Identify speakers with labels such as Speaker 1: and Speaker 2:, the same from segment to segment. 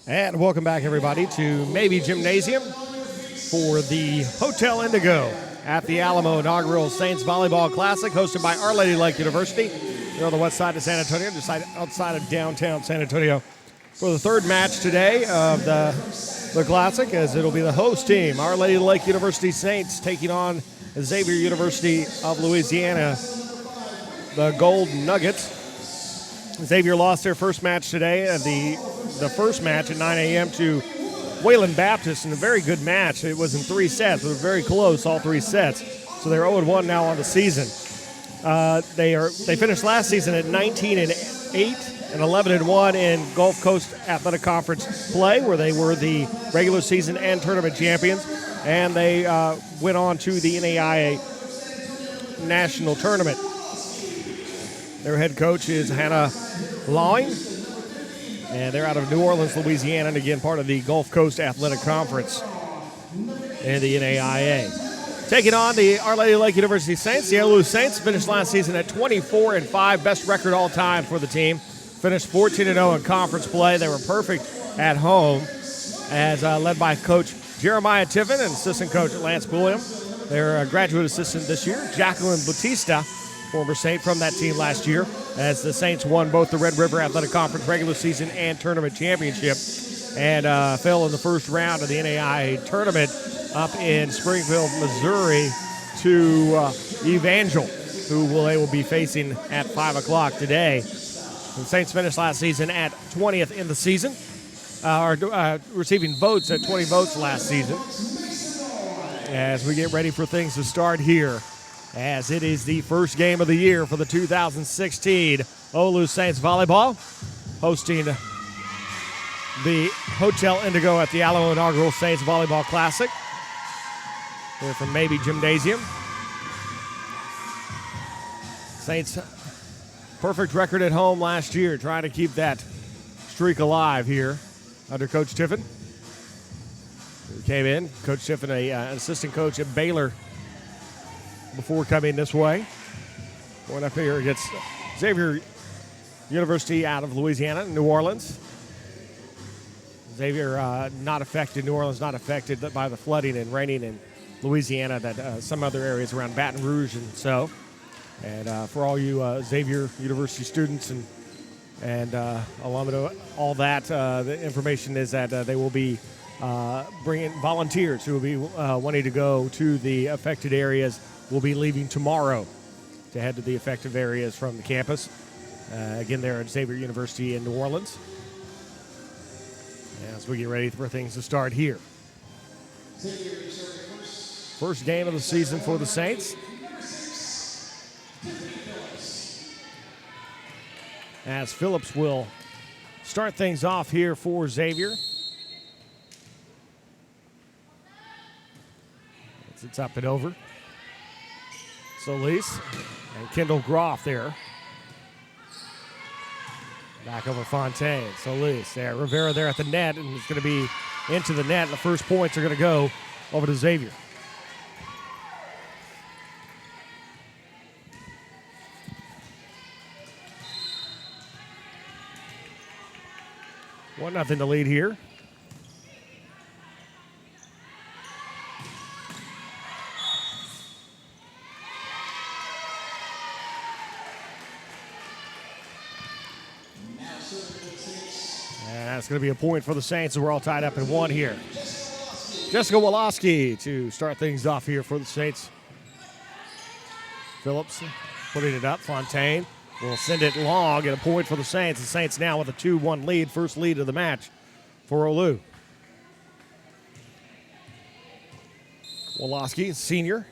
Speaker 1: And welcome back, everybody, to Maybe Gymnasium for the Hotel Indigo at the Alamo inaugural Saints Volleyball Classic, hosted by Our Lady Lake University. They're on the west side of San Antonio, just outside of downtown San Antonio, for the third match today of the Classic, as it'll be the host team, Our Lady Lake University Saints, taking on Xavier University of Louisiana, the Gold Nuggets. Xavier lost their first match today, the first match at 9 a.m. to Wayland Baptist in a very good match. It was in 3 sets. It was very close, all 3 sets. So they're 0-1 now on the season. They finished last season at 19-8 and 11-1 in Gulf Coast Athletic Conference play, where they were the regular season and tournament champions. And they went on to the NAIA National Tournament. Their head coach is Hannah Lawing, and they're out of New Orleans, Louisiana, and again part of the Gulf Coast Athletic Conference and the NAIA. Taking on the Our Lady Lake University Saints, the OLLU Saints finished last season at 24-5, best record all time for the team. Finished 14-0 in conference play. They were perfect at home, as led by Coach Jeremiah Tiffin and assistant coach Lance William. Their graduate assistant this year, Jacqueline Bautista, former Saint from that team last year, as the Saints won both the Red River Athletic Conference regular season and tournament championship, and fell in the first round of the NAIA tournament up in Springfield, Missouri, to Evangel, who they will be facing at 5 o'clock today. The Saints finished last season at 20th in the season, receiving votes at 20 votes last season. As we get ready for things to start here, as it is the first game of the year for the 2016 OLLU Saints Volleyball, hosting the Hotel Indigo at the Alamo inaugural Saints Volleyball Classic. Here from Maybe Gymnasium. Saints perfect record at home last year, trying to keep that streak alive here under Coach Tiffin. Who came in, Coach Tiffin, an assistant coach at Baylor before coming this way. Going up here against Xavier University out of Louisiana, New Orleans. Xavier not affected, New Orleans not affected by the flooding and raining in Louisiana that some other areas around Baton Rouge and so. And for all you Xavier University students and alumni, all that, the information is that they will be bringing volunteers who will be wanting to go to the affected areas. Will be leaving tomorrow to head to the affected areas from the campus. Again, there at Xavier University in New Orleans. As we get ready for things to start here. First game of the season for the Saints. As Phillips will start things off here for Xavier. It's up and over. Solis and Kendall Groff there. Back over Fontaine. Solis there. Rivera there at the net, and it's going to be into the net. The first points are going to go over to Xavier. One nothing to lead here. It's going to be a point for the Saints, and we're all tied up in one here. Jessica Woloski to start things off here for the Saints. Phillips putting it up. Fontaine will send it long, and a point for the Saints. The Saints now with a 2-1 lead, first lead of the match for OLLU. Woloski, senior.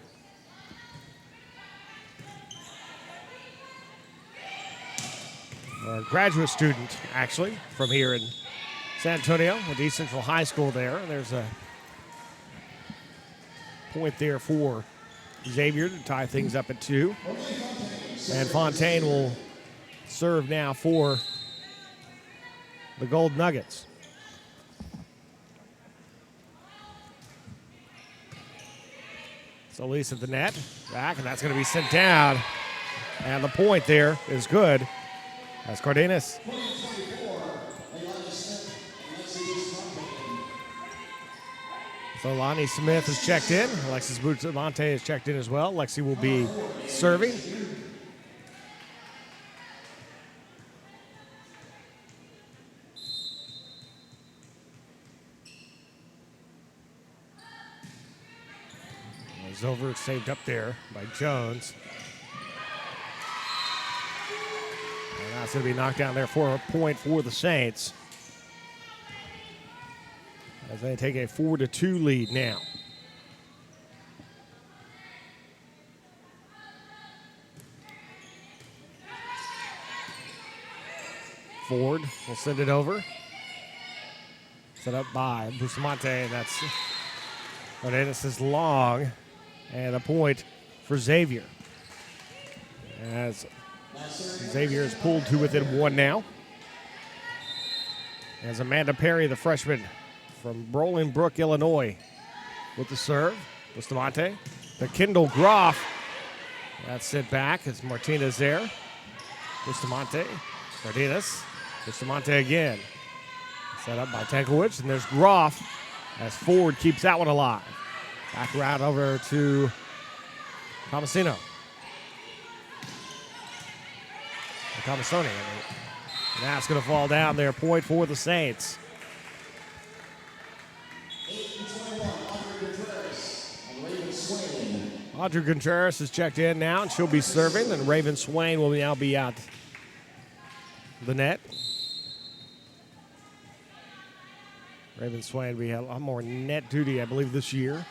Speaker 1: A graduate student, actually, from here in San Antonio, with East Central High School there. There's a point there for Xavier to tie things up at 2. And Fontaine will serve now for the Gold Nuggets. Solis at the net. Back, and that's going to be sent down. And the point there is good. As Cardenas So Lonnie Smith has checked in. Alexis Bustamante has checked in as well. Lexi will be serving. It's over, saved up there by Jones. And that's going to be knocked down there for a point for the Saints, as they take a 4-2 lead now. Ford will send it over. Set up by Bustamante, and that's Cardenas is long, and a point for Xavier. As Xavier is pulled to within one now. As Amanda Perry, the freshman from Bolingbrook, Illinois, with the serve. Bustamante to Kendall Groff. That's sent back as Martinez there. Bustamante, Cardenas, Bustamante again. Set up by Tankowicz, and there's Groff as Ford keeps that one alive. Back around over to Tomasino. Tomasoni, I mean. And that's going to fall down there. Point for the Saints. Audrey Contreras has checked in now, and she'll be serving, and Raven Swain will now be out the net. Raven Swain, we have a lot more net duty, I believe, this year.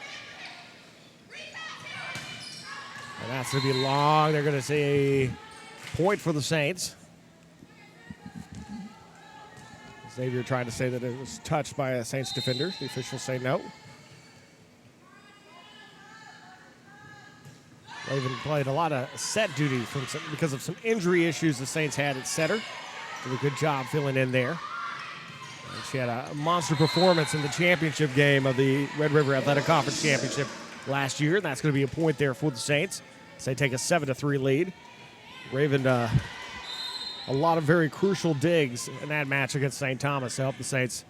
Speaker 1: And that's going to be long. They're going to say a point for the Saints. Xavier trying to say that it was touched by a Saints defender. The officials say no. Raven played a lot of set duty because of some injury issues the Saints had at setter. Did a good job filling in there. And she had a monster performance in the championship game of the Red River Athletic Conference Championship last year. That's going to be a point there for the Saints. So they take a 7-3 lead. Raven, a lot of very crucial digs in that match against St. Thomas to help the Saints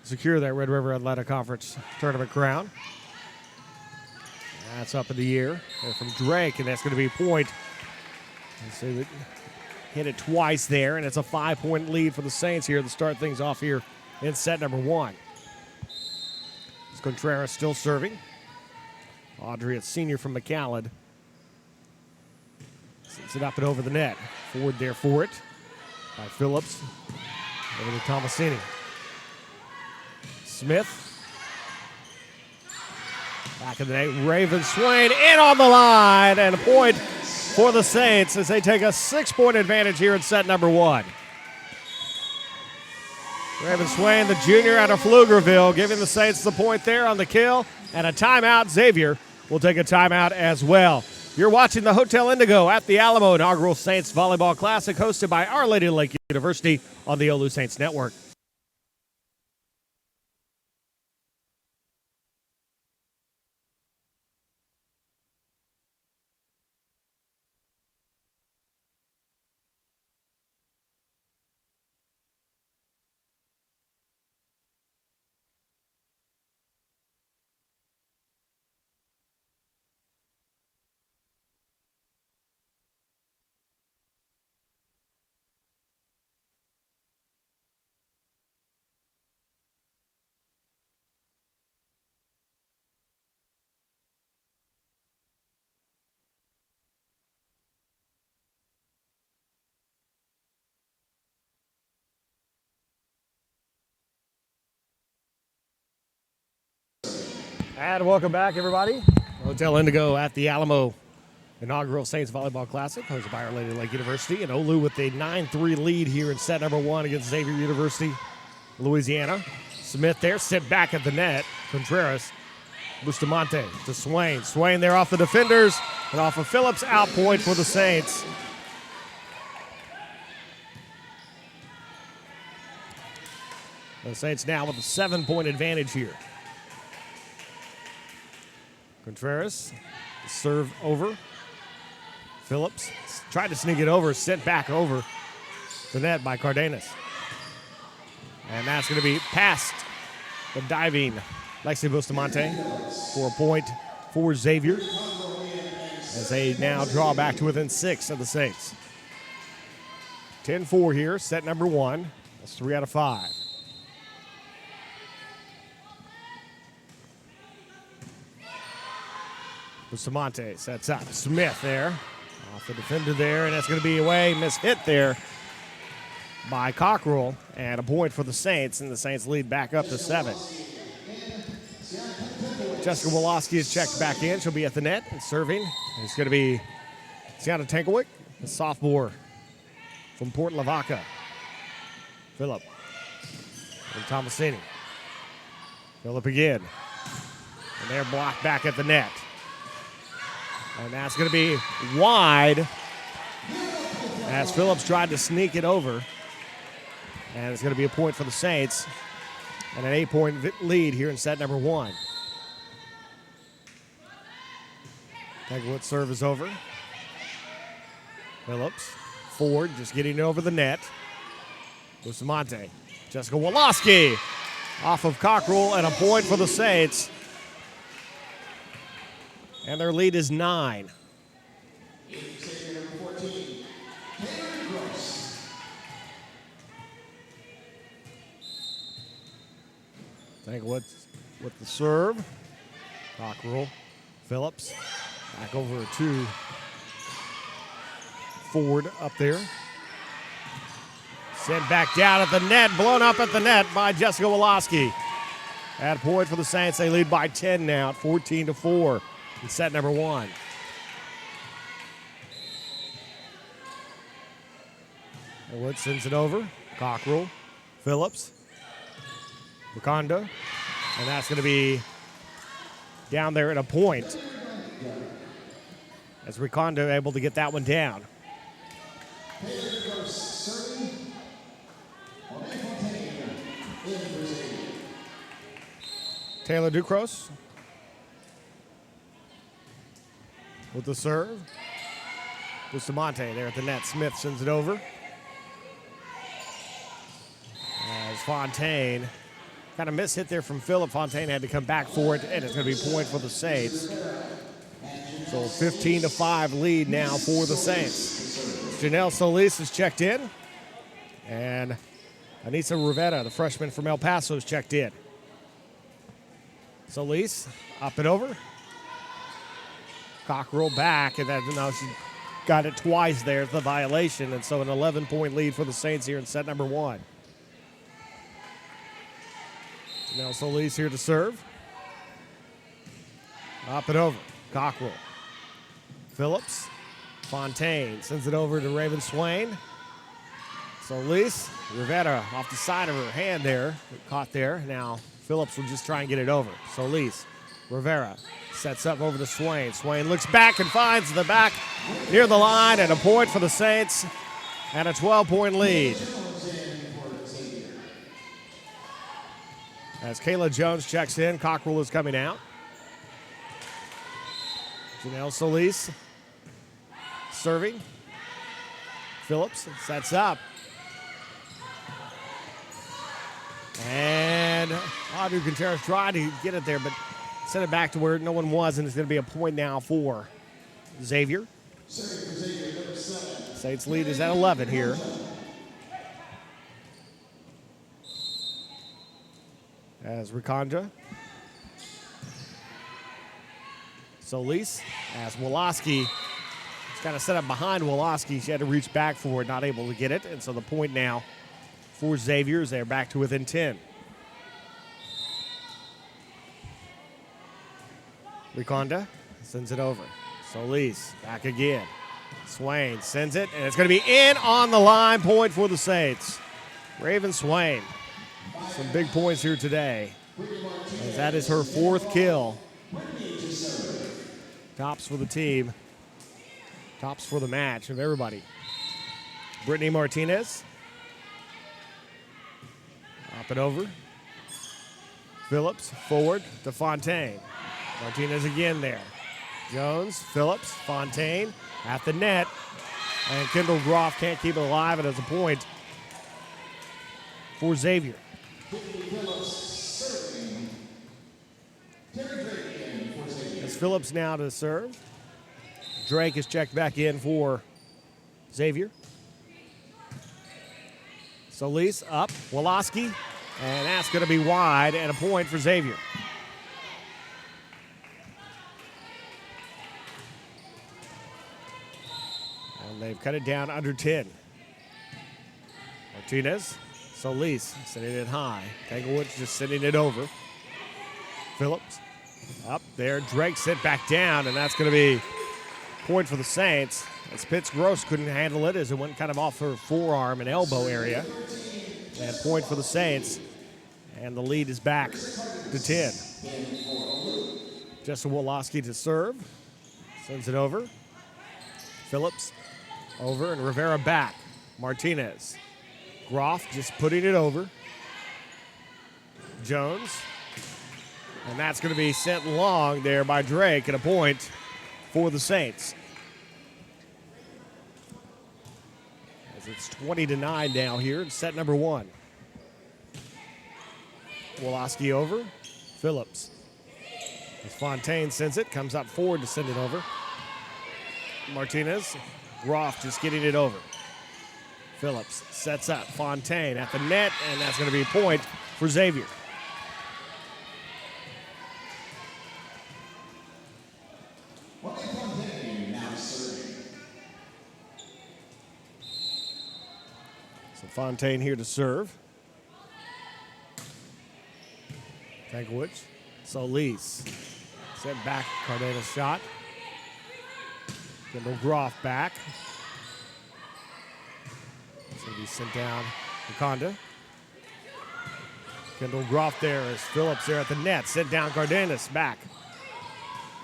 Speaker 1: secure that Red River Athletic Conference tournament crown. That's up in the air. They're from Drake, and that's going to be a point. So they hit it twice there, and it's a 5-point lead for the Saints here to start things off here in set number one. It's Contreras still serving. Audrey, a senior from McAllen, sends it up and over the net. Ford there for it by Phillips. Over to Tomasini. Smith. Back in the net, Raven Swain in on the line, and a point for the Saints as they take a 6-point advantage here in set number one. Raven Swain, the junior out of Pflugerville, giving the Saints the point there on the kill, and a timeout. Xavier will take a timeout as well. You're watching the Hotel Indigo at the Alamo inaugural Saints Volleyball Classic, hosted by Our Lady of Lake University on the OLLU Saints Network. And welcome back, everybody. Hotel Indigo at the Alamo inaugural Saints Volleyball Classic, hosted by Our Lady of Lake University. And OLLU with a 9-3 lead here in set number one against Xavier University, Louisiana. Smith there, sit back at the net. Contreras, Bustamante to Swain. Swain there off the defenders and off of Phillips, out point for the Saints. The Saints now with a 7-point advantage here. Contreras, serve over. Phillips tried to sneak it over, sent back over the net by Cardenas. And that's going to be past the diving Lexi Bustamante for a point for Xavier as they now draw back to within 6 of the Saints. 10-4 here, set number 1. That's 3 out of 5. Bustamante sets up. Smith there. Off the defender there, and that's going to be away. Miss-hit there by Cockrell, and a point for the Saints, and the Saints lead back up to 7. Jessica Woloski is checked back in. She'll be at the net and serving. It's going to be Sienna Tankowick, the sophomore from Port Lavaca. Phillip and Tomasini. Phillip again. And they're blocked back at the net. And that's going to be wide as Phillips tried to sneak it over. And it's going to be a point for the Saints and an 8-point lead here in set number 1. Tegwood's serve is over. Phillips, Ford just getting it over the net. Bustamante, Jessica Woloski off of Cockrell, and a point for the Saints. And their lead is 9. Tegwood with the serve. Cockrell, Phillips, back over to Ford up there. Sent back down at the net, blown up at the net by Jessica Woloski. At a point for the Saints, they lead by 10 now at 14-4 in set number 1. Wood sends it over. Cockrell, Phillips, Wakanda, and that's going to be down there at a point as Wakanda able to get that one down. Taylor Ducros with the serve. Bustamante there at the net. Smith sends it over. As Fontaine kind of mishit there from Phillip. Fontaine had to come back for it, and it's going to be a point for the Saints. So 15-5 lead now for the Saints. Janelle Solis is checked in, and Anissa Rivera, the freshman from El Paso, is checked in. Solis up and over. Cockrell back, and then now she got it twice there. It's the violation, and so an 11-point lead for the Saints here in set number 1. Now Solis here to serve. Up and over. Cockrell. Phillips. Fontaine sends it over to Raven Swain. Solis. Rivera off the side of her hand there. Caught there. Now Phillips will just try and get it over. Solis. Rivera sets up over to Swain. Swain looks back and finds the back near the line, and a point for the Saints and a 12-point lead. As Kayla Jones checks in, Cockrell is coming out. Janelle Solis serving. Phillips sets up. And Audrey Contreras tried to get it there, but sent it back to where no one was, and it's going to be a point now for Xavier. Saints lead is at 11 here. As Rikonja. Solis as Woloski. It's kind of set up behind Woloski. She had to reach back for it, not able to get it. And so the point now for Xavier is they're back to within 10. Rikonda sends it over. Solis back again. Swain sends it, and it's going to be in on the line. Point for the Saints. Raven Swain. Some big points here today, as that is her 4th kill. Tops for the team. Tops for the match of everybody. Brittany Martinez. Up and over. Phillips forward to Fontaine. Martinez again there. Jones, Phillips, Fontaine at the net. And Kendall Groff can't keep it alive, and it's a point for Xavier. Phillips now to serve. Drake is checked back in for Xavier. Solis up, Woloski, and that's going to be wide and a point for Xavier. And they've cut it down under 10. Martinez, Solis sending it high. Tanglewoods just sending it over. Phillips up there. Drake sent back down, and that's going to be point for the Saints. As Pitts Gross couldn't handle it as it went kind of off her forearm and elbow area. And point for the Saints. And the lead is back to 10. Justin Woloski to serve. Sends it over. Phillips over and Rivera back. Martinez. Groff just putting it over. Jones. And that's going to be sent long there by Drake, and a point for the Saints. As it's 20-9 now here in set number 1. Woloski over. Phillips. As Fontaine sends it, comes up forward to send it over. Martinez. Groff just getting it over. Phillips sets up. Fontaine at the net, and that's going to be a point for Xavier. So Fontaine here to serve. Tankwoods. Solis. Sent back. Cardenas shot. Kendall Groff back. It's going to be sent down. Wakanda. Kendall Groff there as Phillips there at the net. Sent down Cardenas back.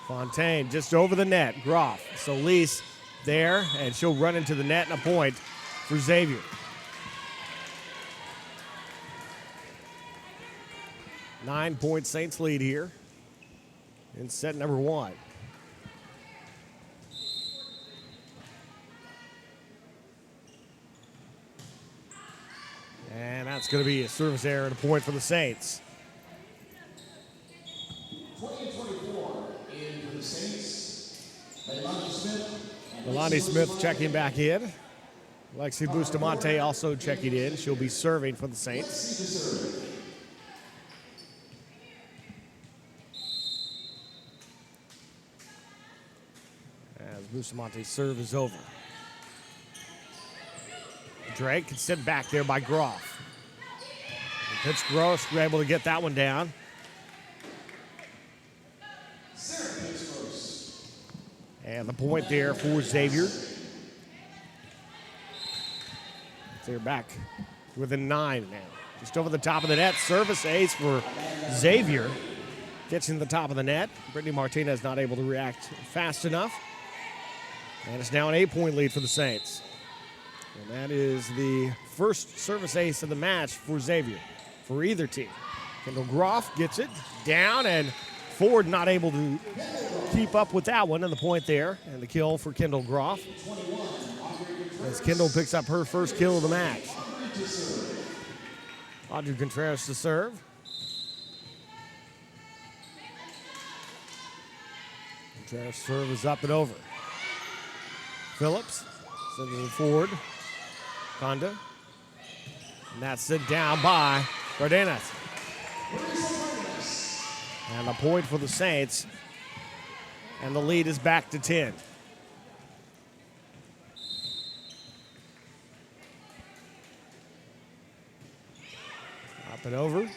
Speaker 1: Fontaine just over the net. Groff. Solis there, and she'll run into the net and a point for Xavier. Nine-point Saints lead here in set number 1. And that's going to be a service error and a point for the Saints.
Speaker 2: 20-24 in for the Saints.
Speaker 1: Melanie Smith checking back in. Lexi Bustamante also checking in. She'll be serving for the Saints. As Bustamante's serve is over. Drake gets sent back there by Groff. And Pitts Gross able to get that one down. And the point there for Xavier. They're back within 9 now. Just over the top of the net. Service ace for Xavier. Gets in the top of the net. Brittany Martinez not able to react fast enough. And it's now an 8-point lead for the Saints. And that is the first service ace of the match for Xavier, for either team. Kendall Groff gets it down, and Ford not able to keep up with that one, and the point there, and the kill for Kendall Groff. As Kendall picks up her first kill of the match. Audrey Contreras to serve. Contreras' serve is up and over. Phillips sending it forward. Conda. And that's sent down by Cardenas. And a point for the Saints. And the lead is back to 10. Up and over.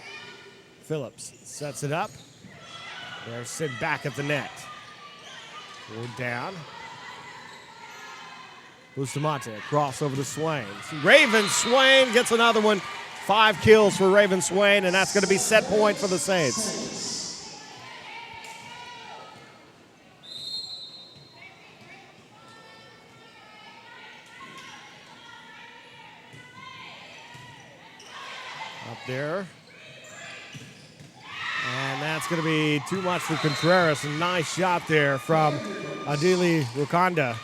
Speaker 1: Phillips sets it up. They're sent back at the net. Forward down. Bustamante across over to Swain. Raven Swain gets another one. 5 kills for Raven Swain, and that's going to be set point for the Saints. Up there. And that's going to be too much for Contreras. A nice shot there from Adili Rukanda.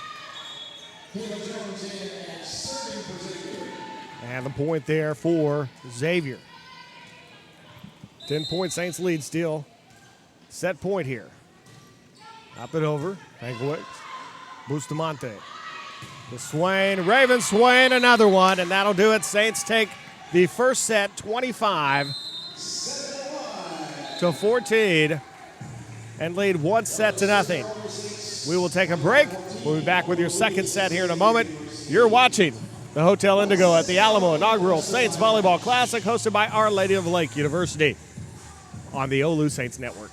Speaker 1: And the point there for Xavier. 10-point Saints lead still. Set point here. Up and over. Pankowicz. Bustamante. To Swain. Raven Swain, another one, and that'll do it. Saints take the first set 25-14 and lead 1-0. We will take a break. We'll be back with your second set here in a moment. You're watching the Hotel Indigo at the Alamo inaugural Saints Volleyball Classic, hosted by Our Lady of Lake University on the OLLU Saints Network.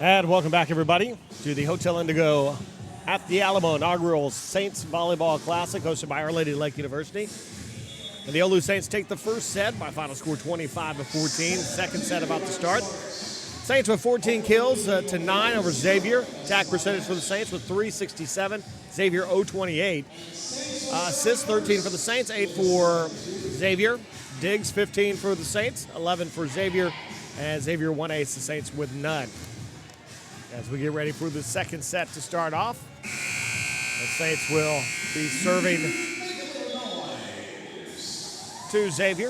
Speaker 1: And welcome back, everybody, to the Hotel Indigo at the Alamo inaugural Saints Volleyball Classic, hosted by Our Lady of Lake University. And the OLLU Saints take the first set by final score 25-14. Second set about to start. Saints with 14 kills to 9 over Xavier. Attack percentage for the Saints with .367. Xavier 0.28. Assists 13 for the Saints, 8 for Xavier. Digs 15 for the Saints, 11 for Xavier. And Xavier 1 ace, the Saints with none. As we get ready for the second set to start off, the Saints will be serving to Xavier.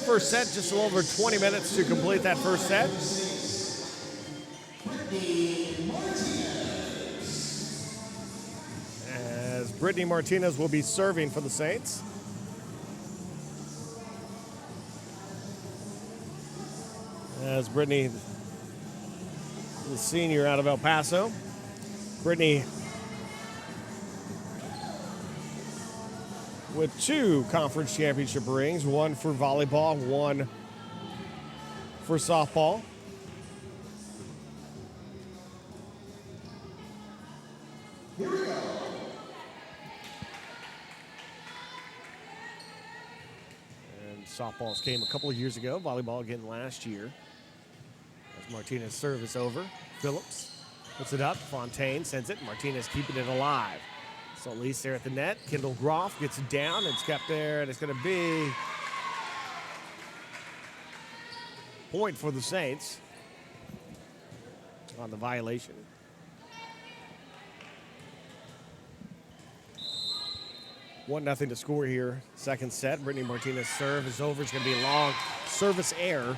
Speaker 1: First set, just a little over 20 minutes to complete that first set. As Brittany Martinez will be serving for the Saints. As Brittany, the senior out of El Paso. Brittany with 2 conference championship rings, 1 for volleyball, 1 for softball.
Speaker 2: Here we go.
Speaker 1: And softballs came a couple of years ago, volleyball again last year. As Martinez service over, Phillips puts it up, Fontaine sends it, Martinez keeping it alive. Solis there at the net, Kendall Groff gets it down, it's kept there, and it's going to be point for the Saints on the violation. One nothing to score here. Second set, Brittany Martinez serve is over, it's going to be a long service error.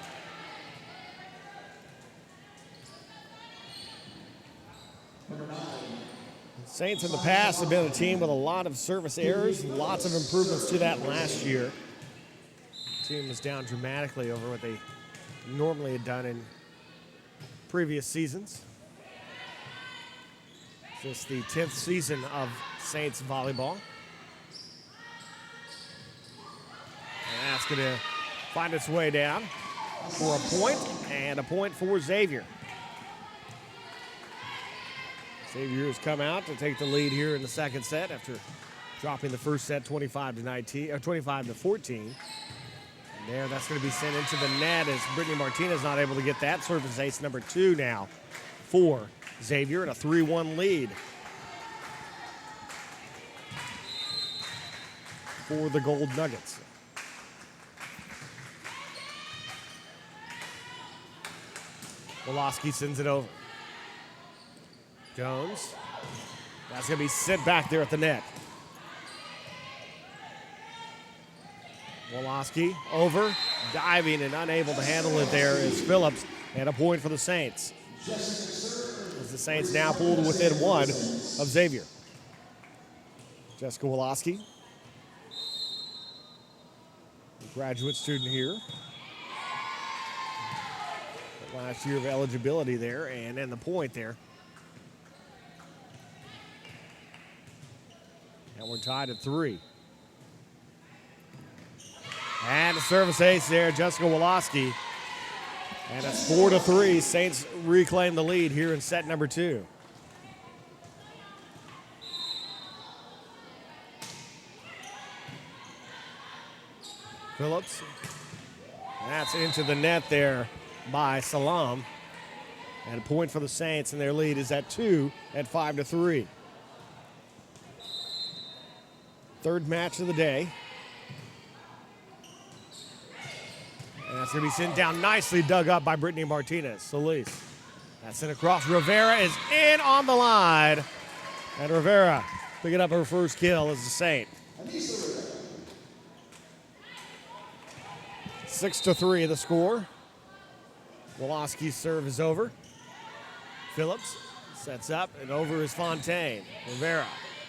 Speaker 1: Saints in the past have been a team with a lot of service errors, lots of improvements to that last year. The team was down dramatically over what they normally had done in previous seasons. Just the 10th season of Saints volleyball. And that's going to find its way down for a point, and a point for Xavier. Xavier has come out to take the lead here in the second set after dropping the first set 25 to 14. And there, that's going to be sent into the net as Brittany Martinez not able to get that. Service ace number 2 now for Xavier, and a 3-1 lead for the Gold Nuggets. Woloski sends it over. Jones. That's going to be sent back there at the net. Woloski over, diving and unable to handle it there is Phillips, and a point for the Saints. As the Saints now pulled within 1 of Xavier. Jessica Woloski, a graduate student here. Last year of eligibility there, and then the point there. And we're tied at 3. And a service ace there, Jessica Woloski. And it's 4-3. Saints reclaim the lead here in set number 2. Phillips. That's into the net there by Salam. And a point for the Saints, and their lead is at 2 at 5-3. Third match of the day. And that's going to be sent down nicely, dug up by Brittany Martinez. Solis. That's sent across. Rivera is in on the line. And Rivera picking up her first kill as a Saint. 6-3 the score. Woloski's serve is over. Phillips sets up, and over is Fontaine. Rivera,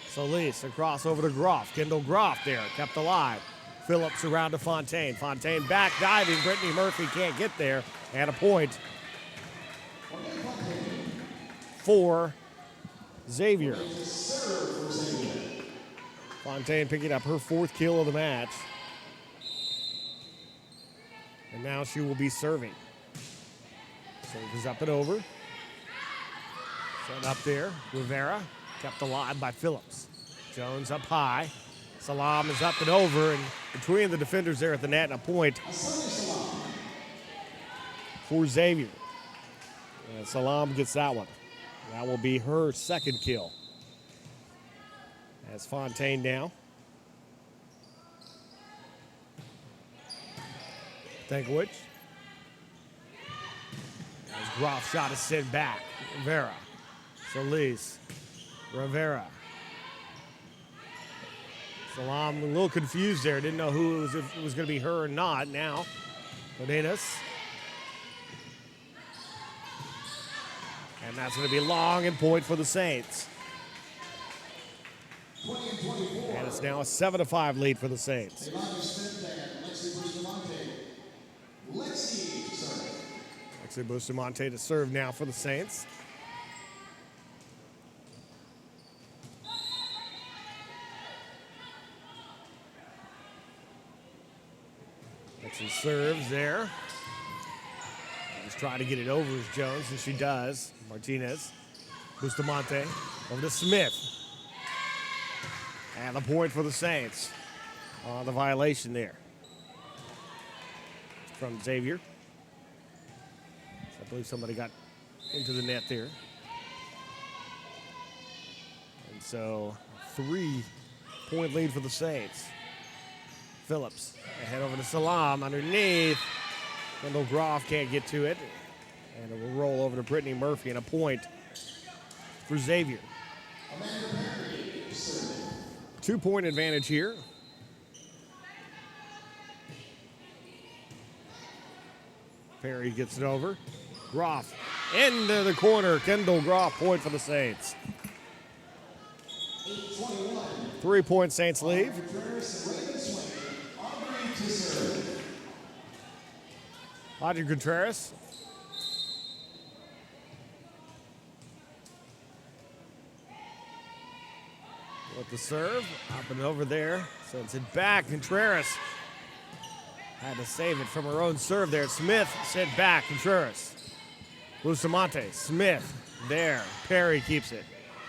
Speaker 1: Solis across over to Groff. Kendall Groff there, kept alive. Phillips around to Fontaine. Fontaine back diving. Brittany Murphy can't get there. And a point for Xavier. Fontaine picking up her 4th kill of the match. And now she will be serving. Serve is up and over. Set up there. Rivera kept alive by Phillips. Jones up high. Salam is up and over, and between the defenders there at the net, and a point for Xavier. And Salam gets that one. That will be her 2nd kill. As Fontaine now. Tankovic. As Groff shot is sent back. Rivera. Solis. Rivera. Salam a little confused there. Didn't know who if it was going to be her or not. Now, Cardenas. And that's going to be long and point for the Saints. And it's now a 7-5 lead for the Saints. Lexi Bustamante to serve now for the Saints. Lexi serves there. Just trying to get it over as Jones, and she does. Martinez, Bustamante, over to Smith. And a point for the Saints on the violation there from Xavier. So I believe somebody got into the net there. And so 3-point lead for the Saints. Phillips ahead over to Salam underneath. Kendall Groff can't get to it. And it will roll over to Brittany Murphy, and a point for Xavier. 2-point advantage here. Perry gets it over. Groff into the corner. Kendall Groff, point for the Saints. 3-point Saints lead. Audrey Contreras. with the serve. Up and over there. Sends it back. Contreras had to save it from her own serve there. Smith sent back. Contreras. Bustamante. Smith there. Perry keeps it.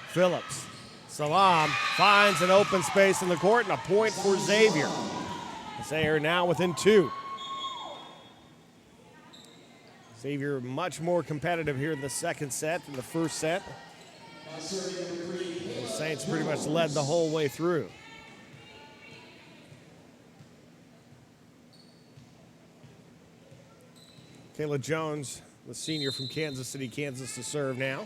Speaker 1: Phillips. Salam finds an open space in the court and a point for Xavier. They are now within 2. Xavier much more competitive here in the second set than the first set. The Saints pretty much led the whole way through. Kayla Jones, the senior from Kansas City, Kansas, to serve now.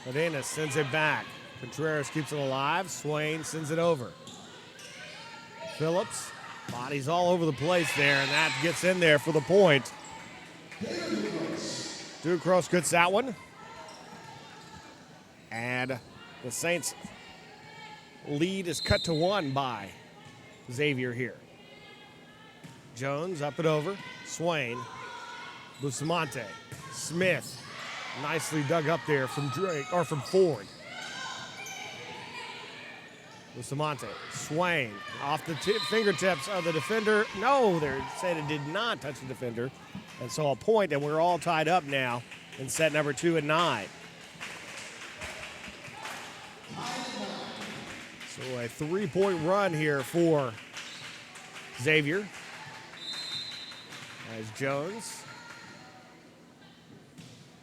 Speaker 1: Medina sends it back. Contreras keeps it alive. Swain sends it over. Phillips, bodies all over the place there, and that gets in there for the point. Ducros gets that one. And the Saints' lead is cut to 1 by Xavier here. Jones up and over. Swain. Bustamante. Smith. Nicely dug up there from Ford. Bustamante. Swain off the fingertips of the defender. No, they said it did not touch the defender. And so a point, and we're all tied up now in set number 2 at 9. So a 3-point run here for Xavier. As Jones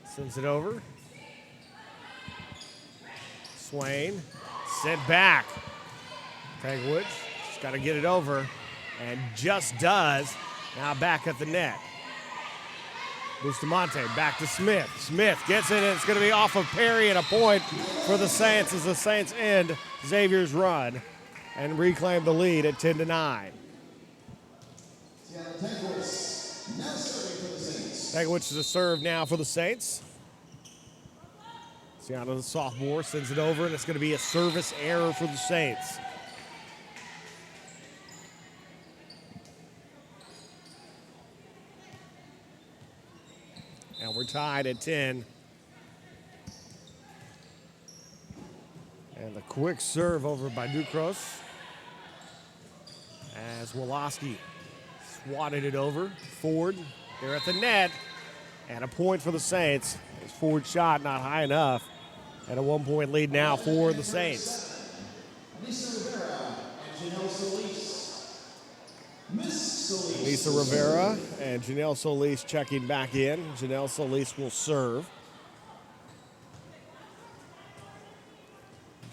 Speaker 1: sends it over. Swain sent back. Tangwoods just got to get it over, and just does. Now back at the net. Bustamante back to Smith. Smith gets it, and it's going to be off of Perry, and a point for the Saints as the Saints end Xavier's run and reclaim the lead at 10-9. Tangwoods is a serve now for the Saints. Siano, the sophomore, sends it over, and it's going to be a service error for the Saints. And we're tied at 10. And the quick serve over by Ducros as Woloski swatted it over. Ford, they're at the net. And a point for the Saints. His Ford shot not high enough. And a 1-point lead now for the Saints. Lisa Rivera and Janelle Solis checking back in. Janelle Solis will serve.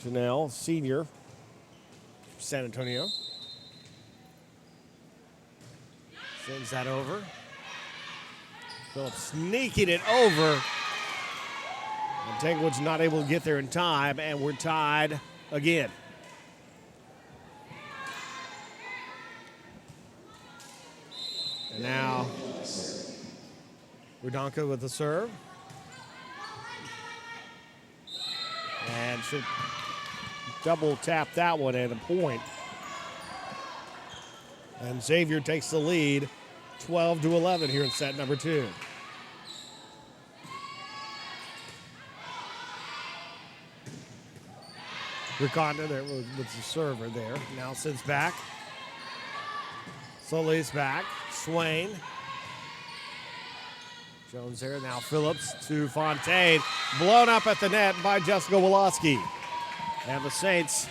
Speaker 1: Janelle, senior, San Antonio. Sends that over. Phillips sneaking it over. And Tangwood's not able to get there in time, and we're tied again. And now, Rudanka with the serve. And should double tap that one at a point. And Xavier takes the lead, 12-11 here in set number 2. Riconda there was the server there. Now sends back. Solis back. Swain. Jones there. Now Phillips to Fontaine. Blown up at the net by Jessica Woloski. And the Saints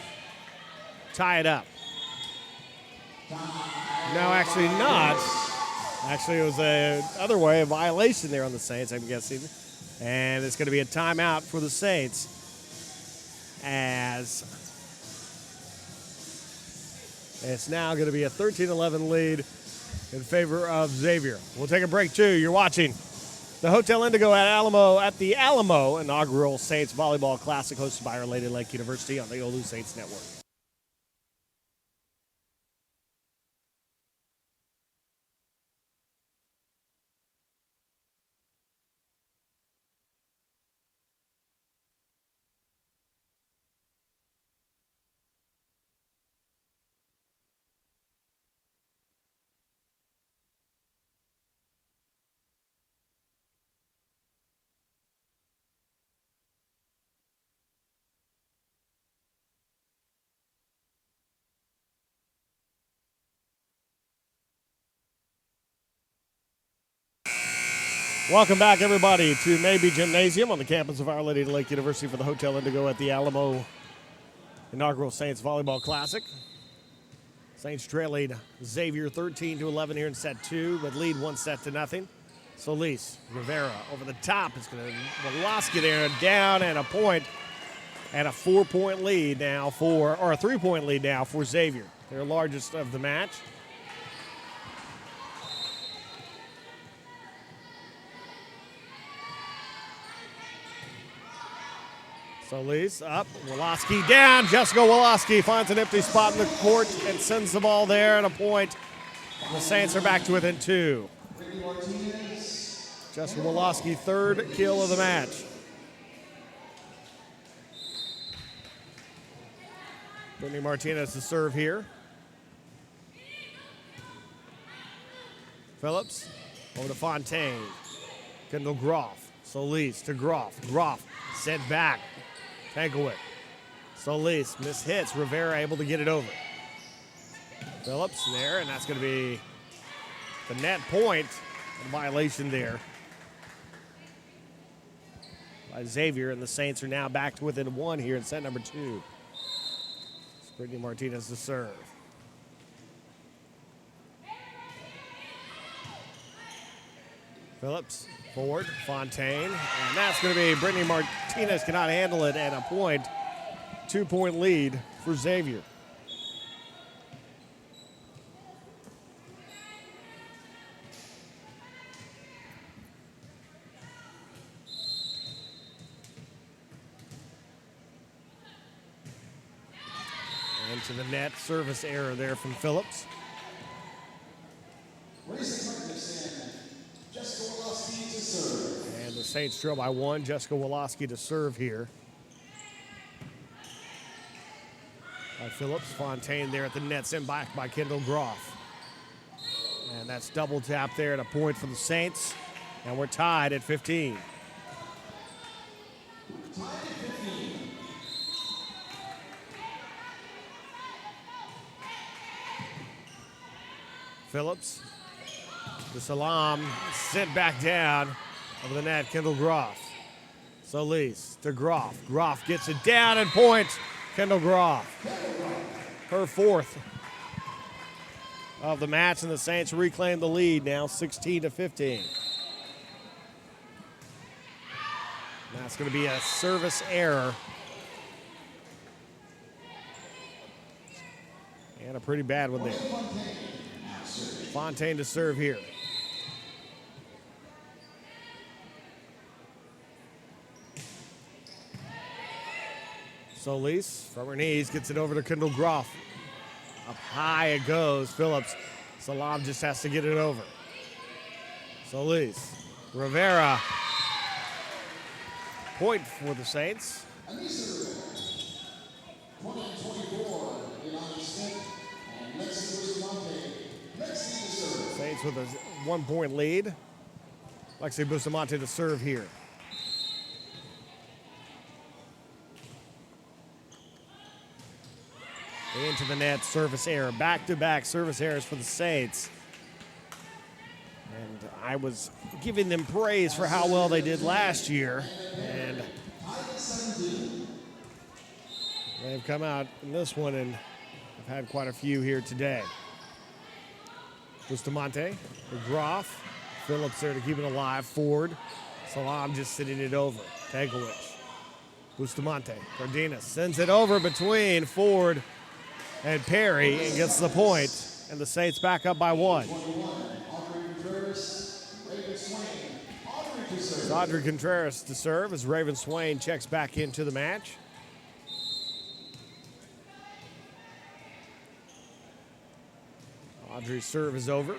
Speaker 1: tie it up. No, actually not. Actually, it was a other way, a violation there on the Saints, I'm guessing. And it's going to be a timeout for the Saints as it's now going to be a 13-11 lead in favor of Xavier. We'll take a break, too. You're watching the Hotel Indigo at the Alamo inaugural Saints Volleyball Classic hosted by Our Lady of Lake University on the OLLU Saints Network. Welcome back, everybody, to Maybe Gymnasium on the campus of Our Lady of Lake University for the Hotel Indigo at the Alamo inaugural Saints Volleyball Classic. Saints trailing Xavier 13-11 here in set 2, but lead 1-0. Solis, Rivera over the top. It's going to Woloski there, down and a point, and a 4-point lead now or a 3-point lead now for Xavier, their largest of the match. Solis up, Woloski down. Jessica Woloski finds an empty spot in the court and sends the ball there, and a point. The Saints are back to within 2. Jessica Woloski, third kill of the match. Brittany Martinez to serve here. Phillips over to Fontaine. Kendall Groff. Solis to Groff. Groff sent back. Tankowick. Solis mishits. Rivera able to get it over. Phillips there, and that's going to be the net point. A violation there by Xavier, and the Saints are now back to within 1 here in set number 2. It's Brittany Martinez to serve. Phillips forward, Fontaine, and that's going to be Brittany Martinez cannot handle it, and a point. 2-point lead for Xavier. Into the net, service error there from Phillips. And the Saints trail by 1. Jessica Woloski to serve here. By Phillips. Fontaine there at the net, sent back by Kendall Groff. And that's double tap there at a point for the Saints. And we're tied at 15. Phillips to Salam, sent back down over the net, Kendall Groff. Solis to Groff. Groff gets it down and points. Kendall Groff, her 4th of the match, and the Saints reclaim the lead now 16-15. That's going to be a service error. And a pretty bad one there. Fontaine to serve here. Solis from her knees gets it over to Kendall Groff. Up high it goes. Phillips. Salam just has to get it over. Solis. Rivera. Point for the Saints. Saints with a 1-point lead. Lexi Bustamante to serve here. Into the net, service error. Back-to-back service errors for the Saints. And I was giving them praise for how well they did last year. And they've come out in this one and have had quite a few here today. Bustamante, Groff, Phillips there to keep it alive. Ford, Salam just sitting it over. Tankovic, Bustamante, Cardenas sends it over between Ford and Perry and gets the point. And the Saints back up by 1. Audrey Contreras to serve as Raven Swain checks back into the match. Audrey's serve is over.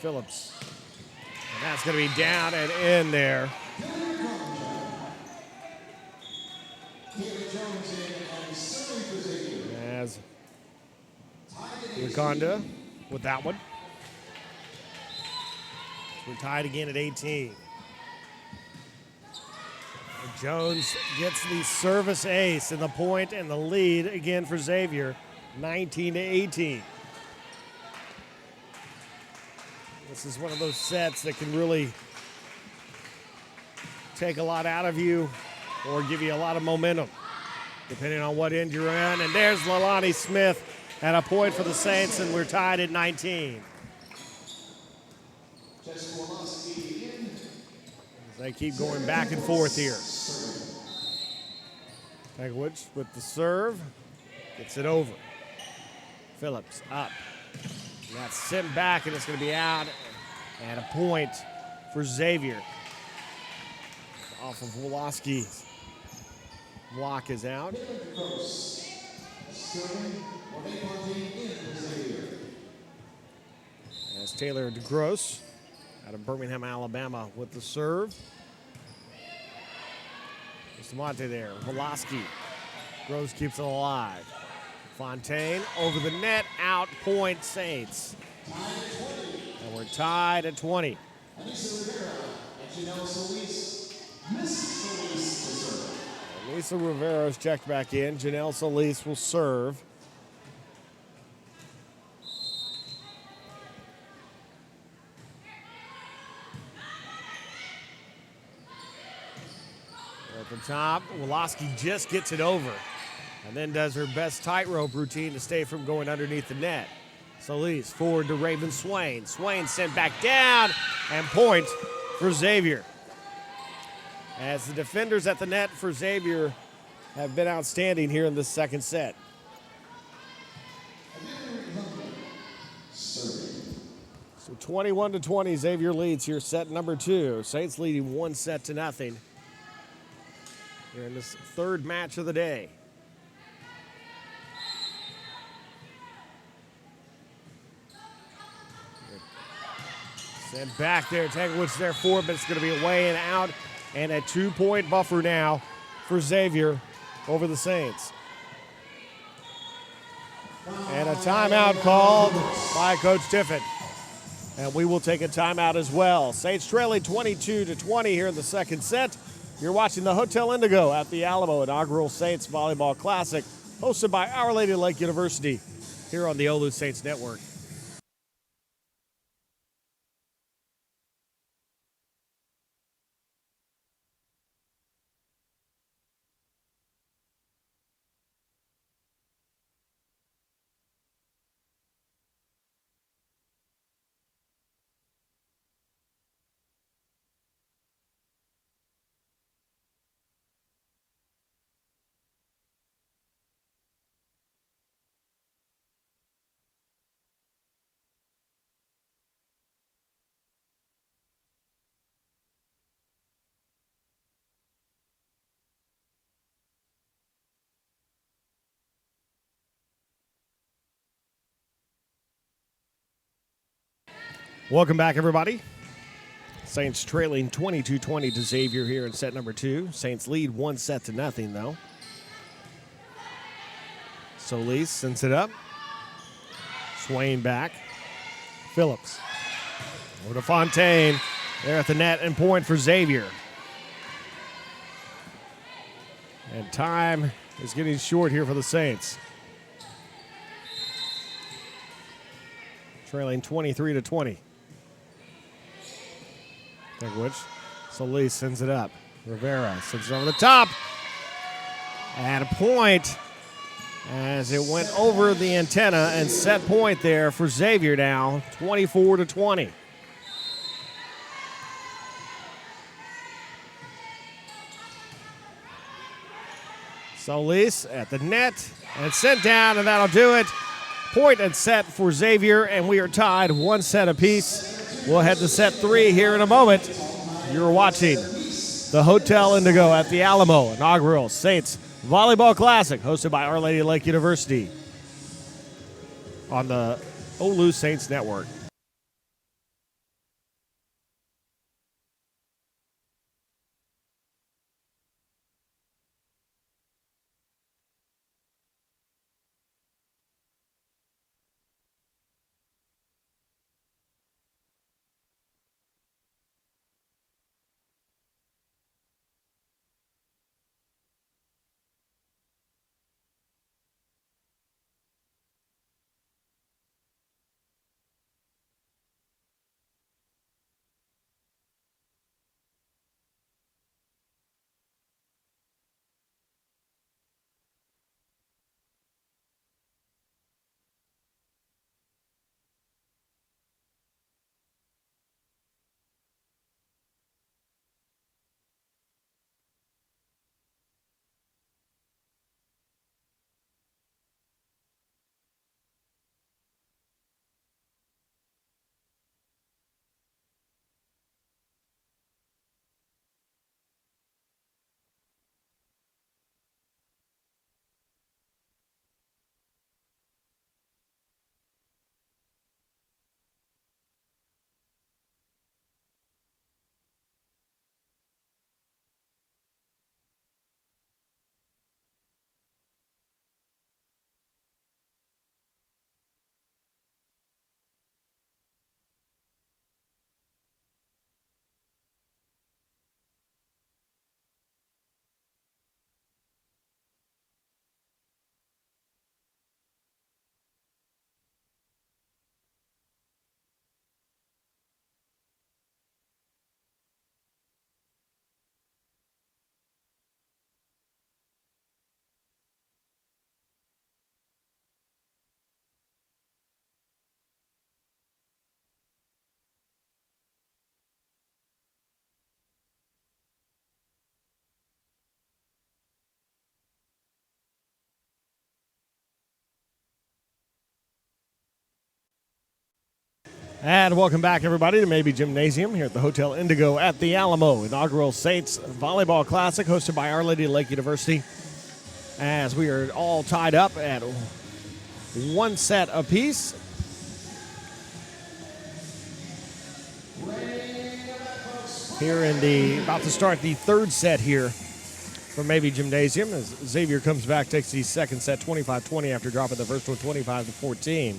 Speaker 1: Phillips. And that's going to be down and in there. As Wakanda with that one. We're tied again at 18. And Jones gets the service ace and the point and the lead again for Xavier, 19-18. This is one of those sets that can really take a lot out of you or give you a lot of momentum, depending on what end you're in. And there's Leilani Smith at a point for the Saints, and we're tied at 19. As they keep going back and forth here. Tegwich with the serve, gets it over. Phillips up. And that's sent back, and it's going to be out. And a point for Xavier. Off of Woloski's block is out. As Taylor DeGrosse out of Birmingham, Alabama with the serve. Monte there, Woloski. Gross keeps it alive. Fontaine over the net, out, point Saints. And we're tied at 20. Lisa Rivero's checked back in. Janelle Solis will serve. At the top, Woloski just gets it over and then does her best tightrope routine to stay from going underneath the net. Solis forward to Raven Swain. Swain sent back down, and point for Xavier. As the defenders at the net for Xavier have been outstanding here in the second set. So 21-20, Xavier leads here, set number 2. Saints leading 1-0 here in this third match of the day. Sent back there, Tegwich there for it, but it's going to be away and out, and a 2-point buffer now for Xavier over the Saints. And a timeout called by Coach Tiffin. And we will take a timeout as well. Saints trailing 22-20 here in the second set. You're watching the Hotel Indigo at the Alamo inaugural Saints Volleyball Classic, hosted by Our Lady of Lake University here on the OLLU Saints Network. Welcome back, everybody. Saints trailing 22-20 to Xavier here in set number 2. Saints lead 1-0 though. Solis sends it up. Swain back. Phillips. Over to Fontaine. There at the net and point for Xavier. And time is getting short here for the Saints. Trailing 23-20. Tegwich. Solis sends it up. Rivera sends it over the top. And a point as it went over the antenna and set point there for Xavier now, 24-20. Solis at the net and sent down, and that'll do it. Point and set for Xavier, and we are tied 1 set apiece. We'll head to set 3 here in a moment. You're watching the Hotel Indigo at the Alamo inaugural Saints Volleyball Classic, hosted by Our Lady of Lake University on the OLLU Saints Network. And welcome back, everybody, to Maybe Gymnasium here at the Hotel Indigo at the Alamo. Inaugural Saints Volleyball Classic hosted by Our Lady of Lake University. As we are all tied up at one set apiece. Here in about to start the third set here for Maybe Gymnasium as Xavier comes back, takes the second set 25-20 after dropping the first one 25-14.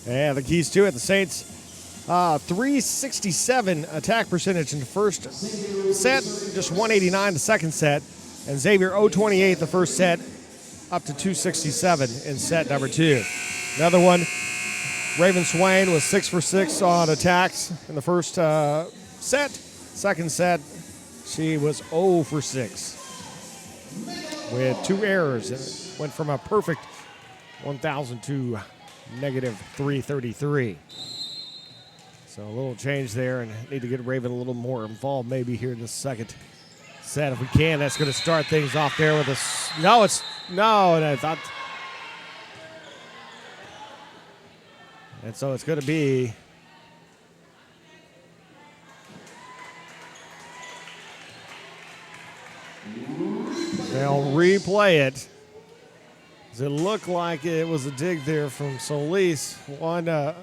Speaker 1: And the keys to it, the Saints 367 attack percentage in the first set, just 189 the second set, and Xavier 028 the first set, up to 267 in set number 2. Another one, Raven Swain was 6 for 6 on attacks in the first set. Second set, she was 0 for 6 with 2 errors. It went from a perfect 1,000 to negative 333. So a little change there, and need to get Raven a little more involved maybe here in the second set if we can. That's going to start things off there with a I thought. And so it's going to be they'll replay it. Does it look like it was a dig there from Solis? One the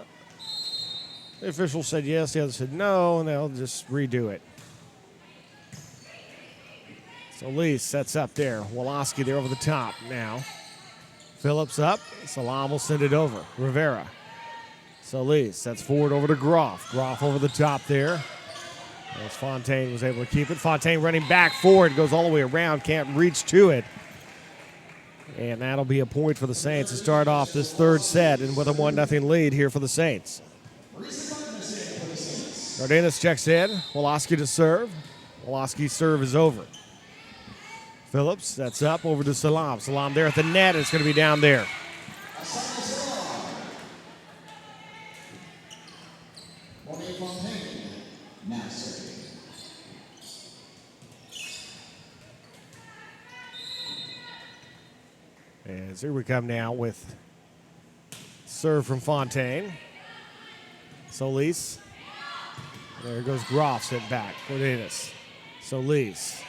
Speaker 1: official said yes, the other said no, and they'll just redo it. Solis sets up there. Woloski there over the top now. Phillips up. Salam will send it over. Rivera. Solis sets forward over to Groff. Groff over the top there. As Fontaine was able to keep it. Fontaine running back forward. Goes all the way around. Can't reach to it. And that'll be a point for the Saints to start off this third set and with a 1-0 lead here for the Saints. Cardenas checks in. Woloski to serve. Woloski's serve is over. Phillips sets up over to Salam. Salam there at the net. It's going to be down there. And here we come now with serve from Fontaine. Solis. There goes Groff, sent back. Cardenas. Solis.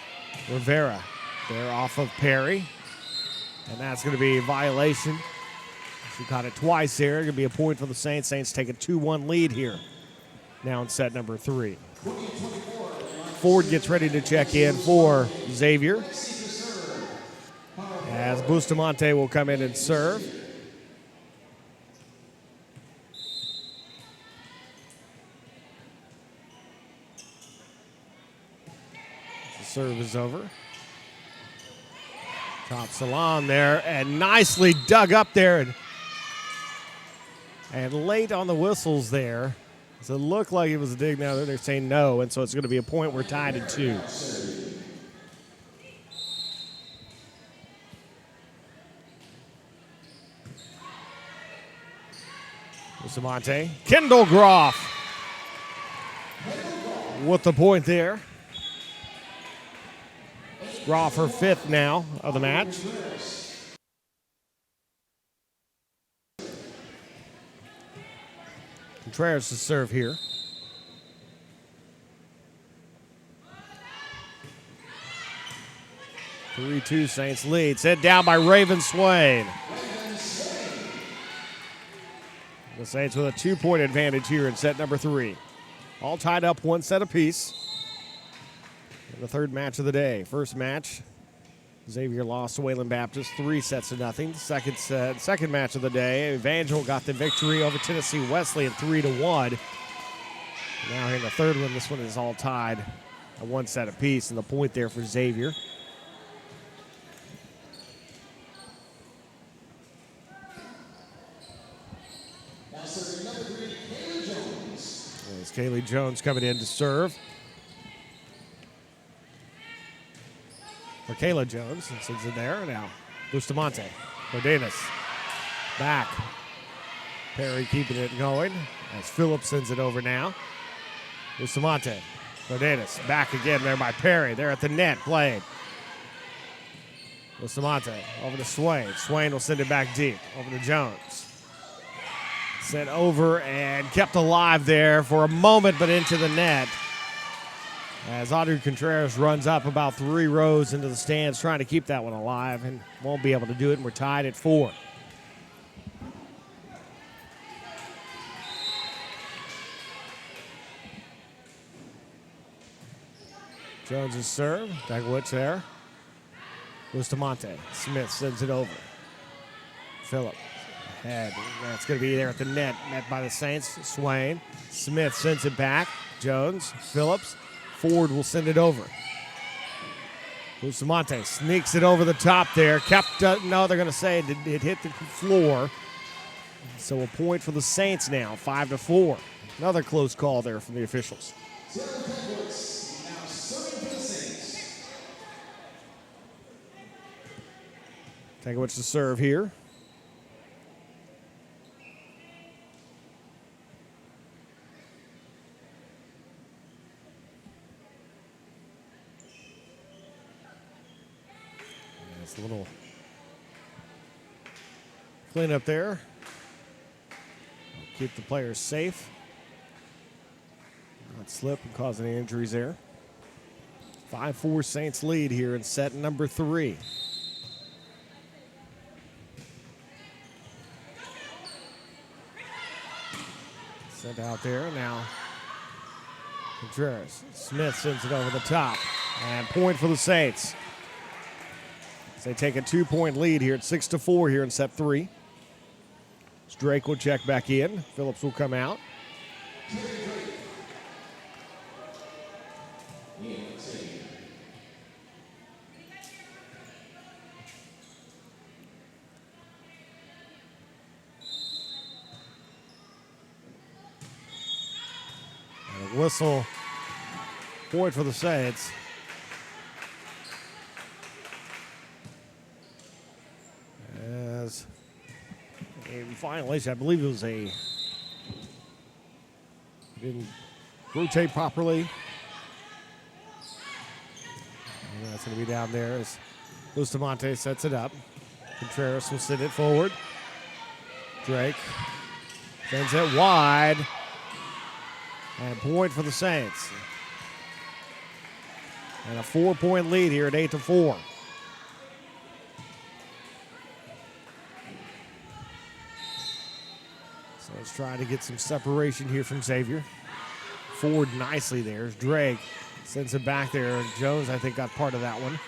Speaker 1: Rivera. There off of Perry. And that's going to be a violation. She caught it twice there. Going to be a point for the Saints. Saints take a 2-1 lead here. Now in set number 3. Ford gets ready to check in for Xavier. As Bustamante will come in and serve. The serve is over. Top Salam there, and nicely dug up there. And late on the whistles there. So it looked like it was a dig. Now they're saying no, and so it's going to be a point. We're tied at 2. Bustamante. Kendall Groff with the point there. Groff her 5th now of the match. Contreras to serve here. (3-2) Saints lead. Set down by Raven Swain. The Saints with a 2-point advantage here in set number 3. All tied up 1 set apiece. In the third match of the day. First match, Xavier lost to Wayland Baptist 3-0. Second match of the day, Evangel got the victory over Tennessee Wesleyan 3-1. Now here in the third one, this one is all tied at 1 set apiece, and the point there for Xavier. There's Kaylee Jones coming in to serve. For Kayla Jones, and sends it there now. Bustamante. Cardenas. Back. Perry keeping it going as Phillips sends it over now. Bustamante. Cardenas. Back again there by Perry. There at the net played. Bustamante over to Swain. Swain will send it back deep. Over to Jones. Sent over and kept alive there for a moment, but into the net. As Audrey Contreras runs up about 3 rows into the stands trying to keep that one alive and won't be able to do it, and we're tied at 4. Jones' serve. Dagowicz there. Bustamante. Smith sends it over. Phillip. Ahead. That's going to be there at the net. Met by the Saints. Swain. Smith sends it back. Jones. Phillips. Ford will send it over. Bustamante sneaks it over the top there. Kept, no, they're going to say it hit the floor. So a point for the Saints now, 5-4. Another close call there from the officials. Dagowicz to serve here. It's a little cleanup there. Keep the players safe. Not slip and cause any injuries there. 5-4 Saints lead here in set number 3. Sent out there now. Contreras. Smith sends it over the top. And point for the Saints. They take a 2-point lead here at 6-4 here in set 3. Drake will check back in. Phillips will come out. And a whistle. Point for the Saints. As a violation, I believe it was didn't rotate properly. And that's going to be down there as Bustamante sets it up. Contreras will send it forward. Drake sends it wide. And point for the Saints. And a 4-point lead here at 8-4. So let's try to get some separation here from Xavier. Ford nicely there. Drake sends it back there. Jones, I think, got part of that one.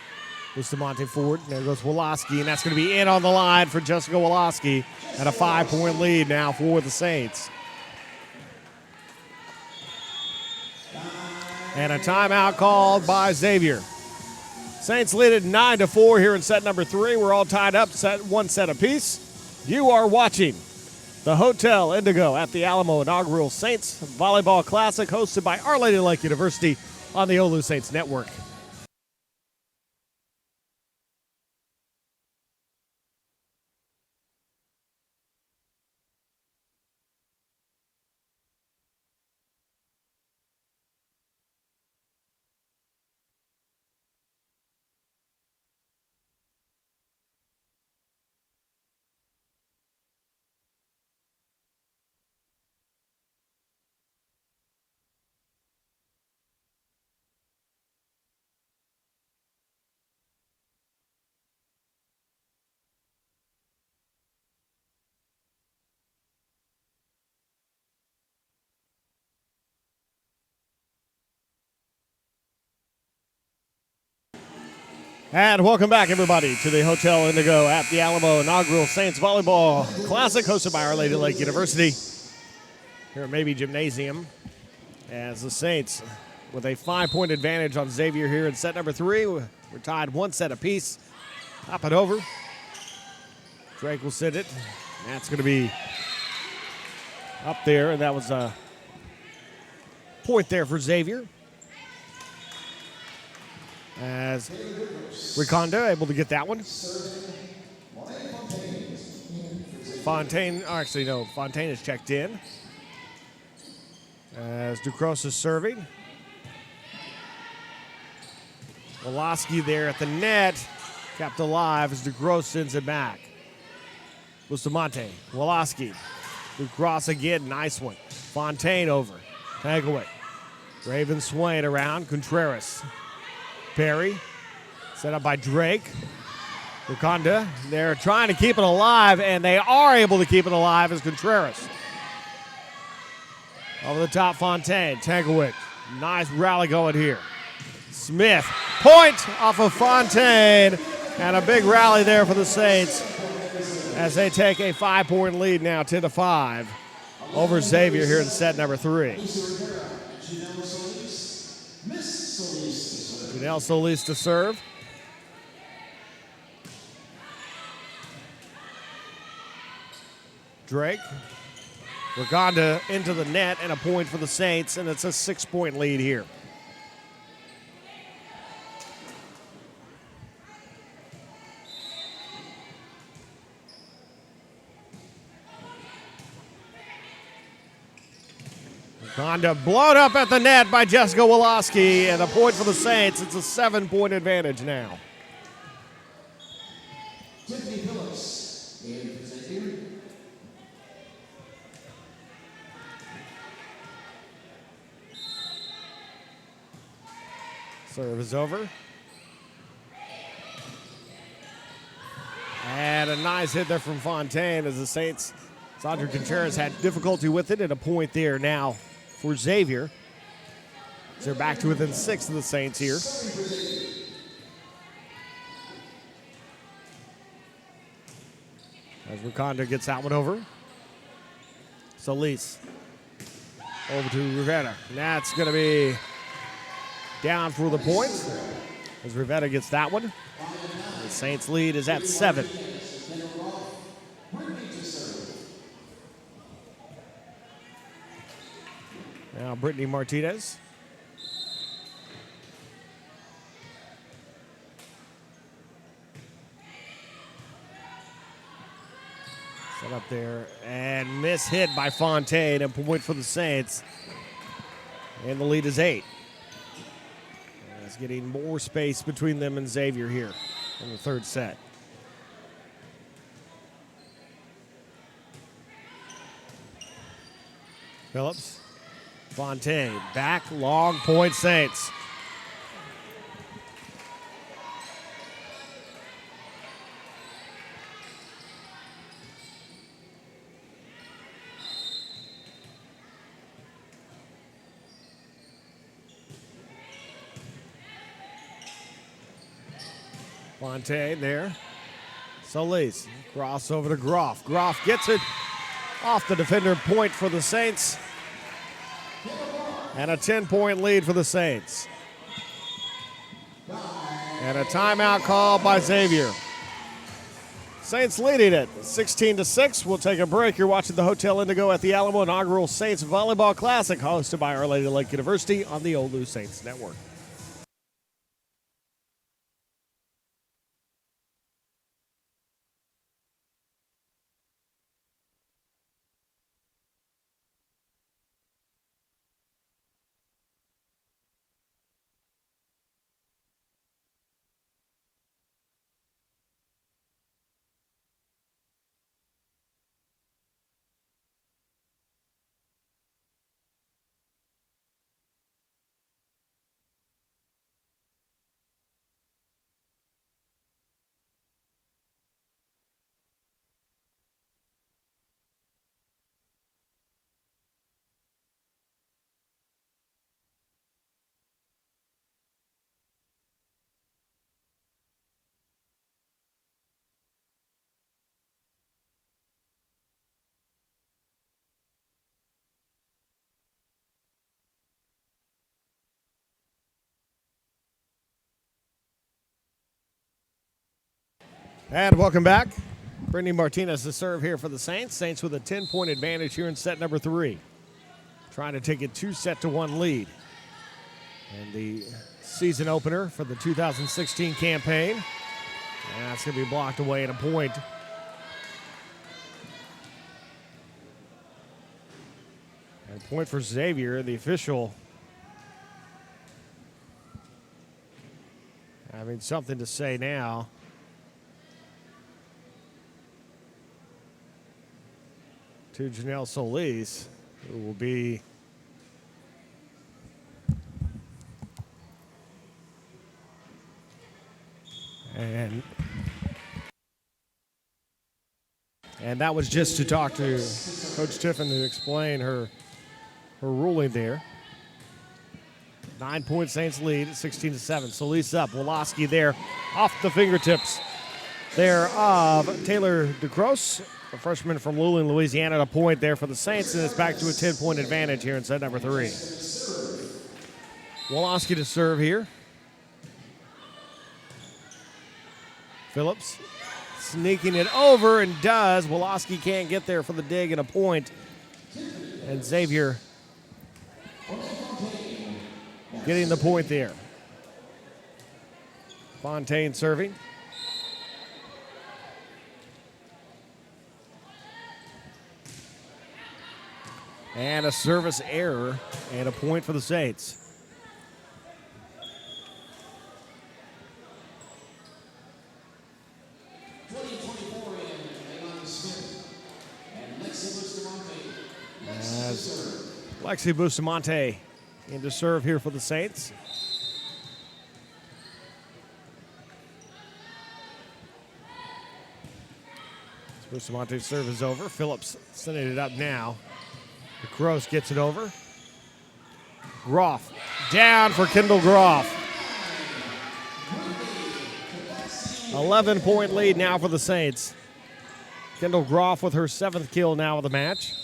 Speaker 1: Bustamante forward. There goes Woloski, and that's going to be in on the line for Jessica Woloski. And a 5-point lead now for the Saints. And a timeout called by Xavier. Saints lead at 9-4 here in set number 3. We're all tied up, one set apiece. You are watching the Hotel Indigo at the Alamo inaugural Saints Volleyball Classic, hosted by Our Lady of Lake University on the OLLU Saints Network. And welcome back, everybody, to the Hotel Indigo at the Alamo inaugural Saints Volleyball Classic, hosted by Our Lady of Lake University here at Maybe Gymnasium. As the Saints, with a 5-point advantage on Xavier here in set number 3, we're tied one set apiece. Hop it over. Drake will send it. That's going to be up there, and that was a point there for Xavier. As Riconda able to get that one. Fontaine is checked in. As Ducros is serving. Woloski there at the net. Kept alive as Ducros sends it back. Bustamante, Woloski Good cross again. Nice one. Fontaine over. Takeaway. Raven Swain around. Contreras. Perry. Set up by Drake. Wakanda. They're trying to keep it alive, and they are able to keep it alive as Contreras. Over the top, Fontaine. Takeaway. Nice rally going here. Smith. Point off of Fontaine. And a big rally there for the Saints as they take a 5-point lead now, 10-5, over Xavier here in set number 3. Janelle Solis to serve. Drake. Wakanda into the net and a point for the Saints, and it's a 6-point lead here. Wakanda blown up at the net by Jessica Woloski, and a point for the Saints. It's a 7-point advantage now.
Speaker 2: Tiffany Phillips in for Xavier.
Speaker 1: Serve is over. And a nice hit there from Fontaine as the Saints. Sandra Contreras had difficulty with it, and a point there now for Xavier. They're back to within 6 of the Saints here. As Wakanda gets that one over. Solis over to Rivera. And that's going to be down for the point as Rivera gets that one. The Saints lead is at 7. Now Brittany Martinez. Set up there and miss hit by Fontaine, and point for the Saints. And the lead is 8. It's getting more space between them and Xavier here in the third set. Phillips. Fontaine, back, long point Saints. Fontaine there. Solis, cross over to Groff. Groff gets it off the defender, point for the Saints. And a 10-point lead for the Saints. And a timeout call by Xavier. Saints leading it 16-6. We'll take a break. You're watching the Hotel Indigo at the Alamo inaugural Saints Volleyball Classic, hosted by Our Lady of Lake University on the OLLU Saints Network. And welcome back. Brittany Martinez to serve here for the Saints. Saints with a 10-point advantage here in set number 3. Trying to take a 2-1 lead. And the season opener for the 2016 campaign. And that's going to be blocked away at a point. And a point for Xavier, the official having something to say now. to Janelle Solis, who will be and that was just to talk to Coach Tiffin to explain her ruling there. 9-point Saints lead at 16-7. Solis up. Woloski there off the fingertips there of Taylor DeCroce, a freshman from Luling, Louisiana, a point there for the Saints, and it's back to a 10-point advantage here in set number 3. Woloski to serve here. Phillips sneaking it over and does. Woloski can't get there for the dig and a point. And Xavier getting the point there. Fontaine serving. And a service error and a point for the Saints. As Lexi Bustamante in to serve here for the Saints. Bustamante's serve is over. Phillips sending it up now. DeCroce gets it over. Groff down for Kendall Groff. 11-point lead now for the Saints. Kendall Groff with her 7th kill now of the match.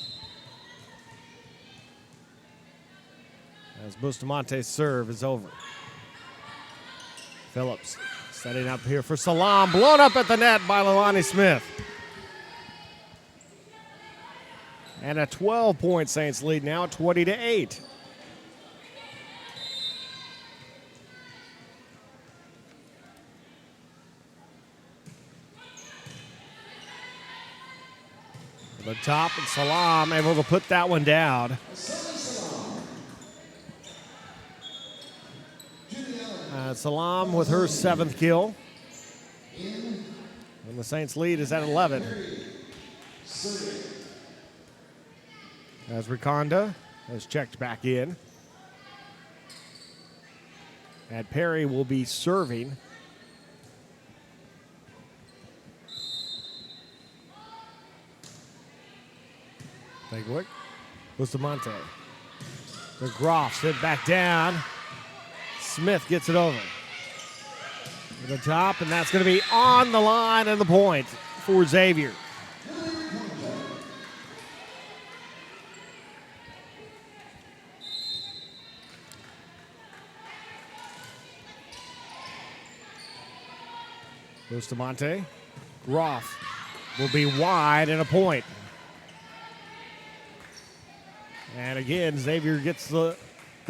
Speaker 1: As Bustamante's serve is over. Phillips setting up here for Salam. Blown up at the net by Leilani Smith. And a 12-point Saints lead now, 20-8. The top, and Salam able to put that one down. Salam with her 7th kill. And the Saints lead is at 11. As Riconda has checked back in. And Perry will be serving. Take a look. Bustamante. The Groff sit back down. Smith gets it over. To the top, and that's going to be on the line and the point for Xavier. Bustamante. Groff will be wide and a point. And again, Xavier gets the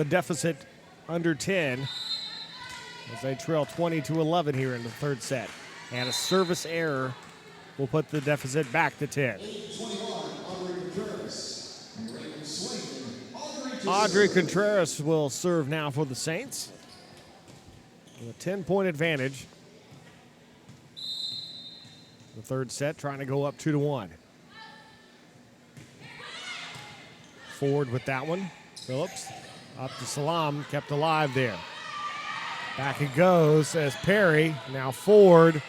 Speaker 1: deficit under 10 as they trail 20-11 here in the 3rd set. And a service error will put the deficit back to 10. Audrey Contreras will serve now for the Saints. With a 10-point advantage. The 3rd set trying to go up 2-1. Forward with that one. Phillips up to Salam, kept alive there. Back it goes as Perry, now forward.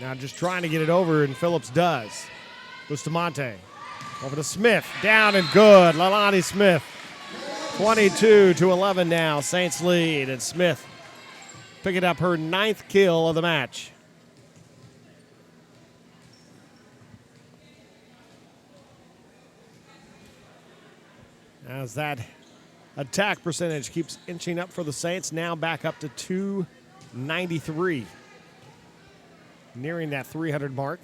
Speaker 1: Now just trying to get it over, and Phillips does. Bustamante over to Smith, down and good. Leilani Smith, 22-11 now. Saints lead, and Smith picking up her 9th kill of the match. As that attack percentage keeps inching up for the Saints, now back up to 293. Nearing that 300 mark.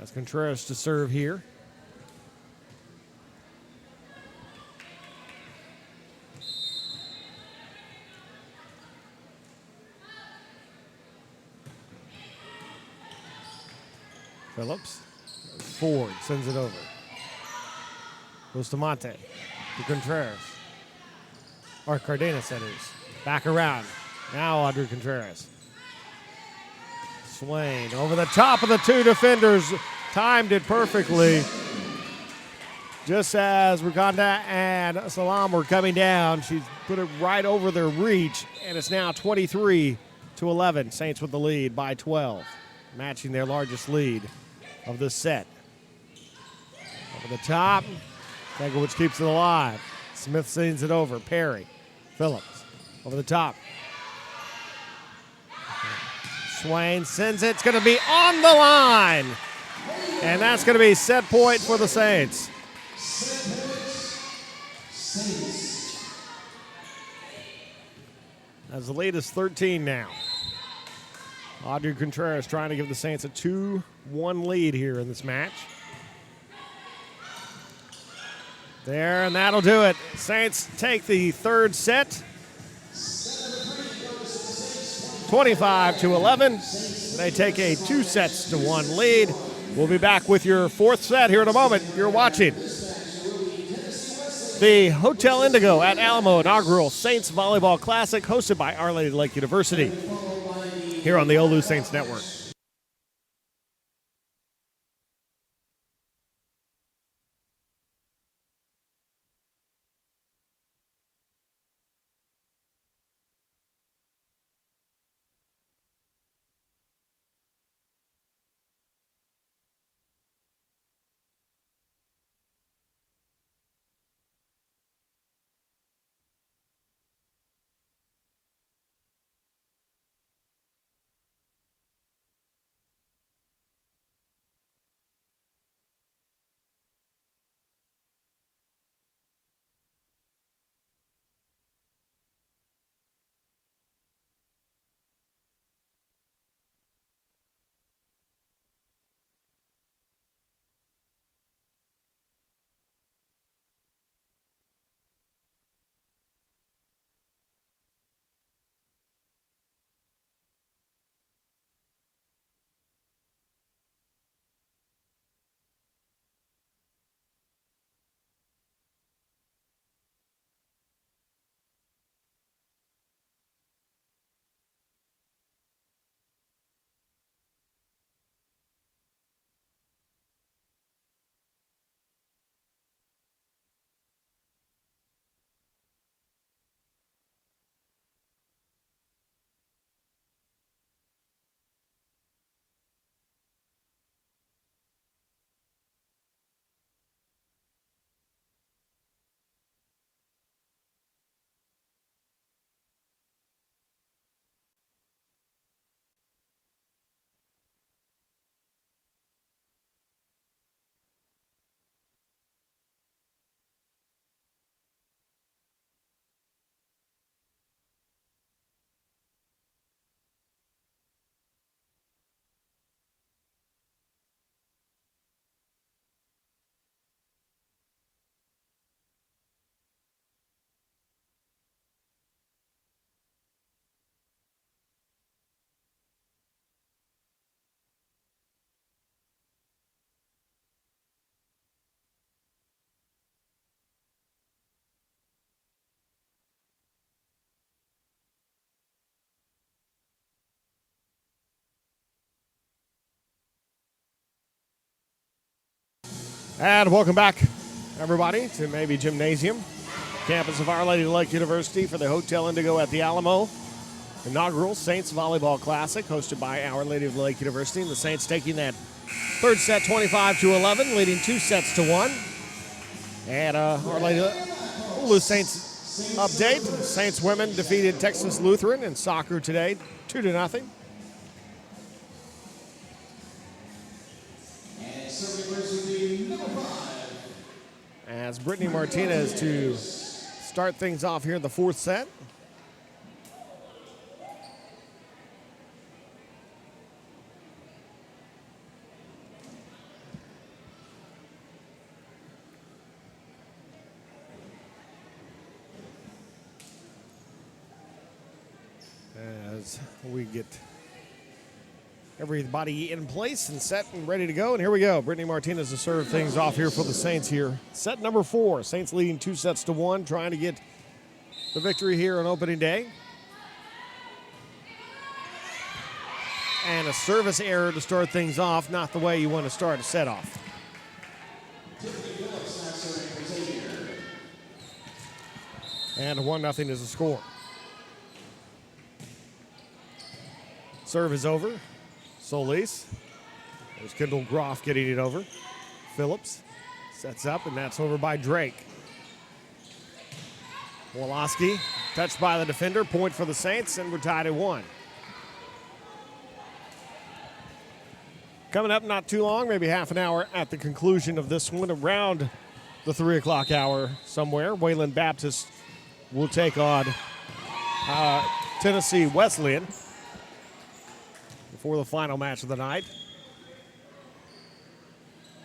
Speaker 1: As Contreras to serve here. Phillips forward, sends it over. Bustamante to Contreras. Or Cardenas, that is. Back around. Now Audrey Contreras. Swain over the top of the 2 defenders. timed it perfectly. Just as Wakanda and Salam were coming down, she put it right over their reach, and it's now 23-11. Saints with the lead by 12, matching their largest lead of this set. Over the top, Tankovic keeps it alive. Smith sends it over. Perry, Phillips, over the top. Swain sends it. It's going to be on the line, and that's going to be set point for the Saints. As the lead is 13 now. Audrey Contreras trying to give the Saints a 2-1 lead here in this match. There, and that'll do it. Saints take the third set. 25-11. They take a 2-1 lead. We'll be back with your fourth set here in a moment. You're watching the Hotel Indigo at Alamo inaugural Saints Volleyball Classic, hosted by Our Lady of Lake University, here on the OLLU Saints Network. And welcome back, everybody, to Maybe Gymnasium, campus of Our Lady of Lake University, for the Hotel Indigo at the Alamo inaugural Saints Volleyball Classic, hosted by Our Lady of Lake University. And the Saints taking that third set 25-11, leading 2-1. And Our Lady OLLU Saints update. Saints women defeated Texas Lutheran in soccer today, 2-0. As Brittany Martinez to start things off here in the fourth set. As we get everybody in place and set and ready to go. And here we go. Brittany Martinez to serve things off here for the Saints here. Set number 4. Saints leading 2-1, trying to get the victory here on opening day. and a service error to start things off. Not the way you want to start a set off. And 1-0 is the score. Serve is over. Solis. There's Kendall Groff getting it over. Phillips sets up, and that's over by Drake. Woloski touched by the defender. Point for the Saints, and we're tied at 1. Coming up not too long, maybe half an hour at the conclusion of this one, around the 3 o'clock hour somewhere, Wayland Baptist will take on Tennessee Wesleyan before the final match of the night.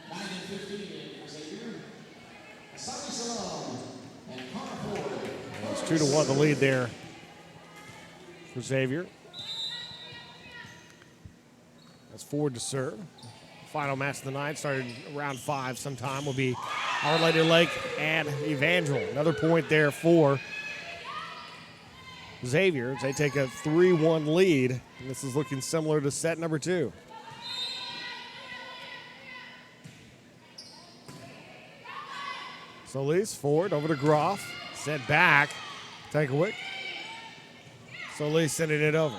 Speaker 2: 9-15 Xavier.
Speaker 1: It's 2-1 the lead there for Xavier. That's Ford to serve. Final match of the night started around 5 sometime. Will be Our Lady Lake and Evangel. Another point there for Xavier. They take a 3-1 lead. And this is looking similar to set number 2. Solis forward over to Groff. Sent back. Tankowick. Solis sending it over.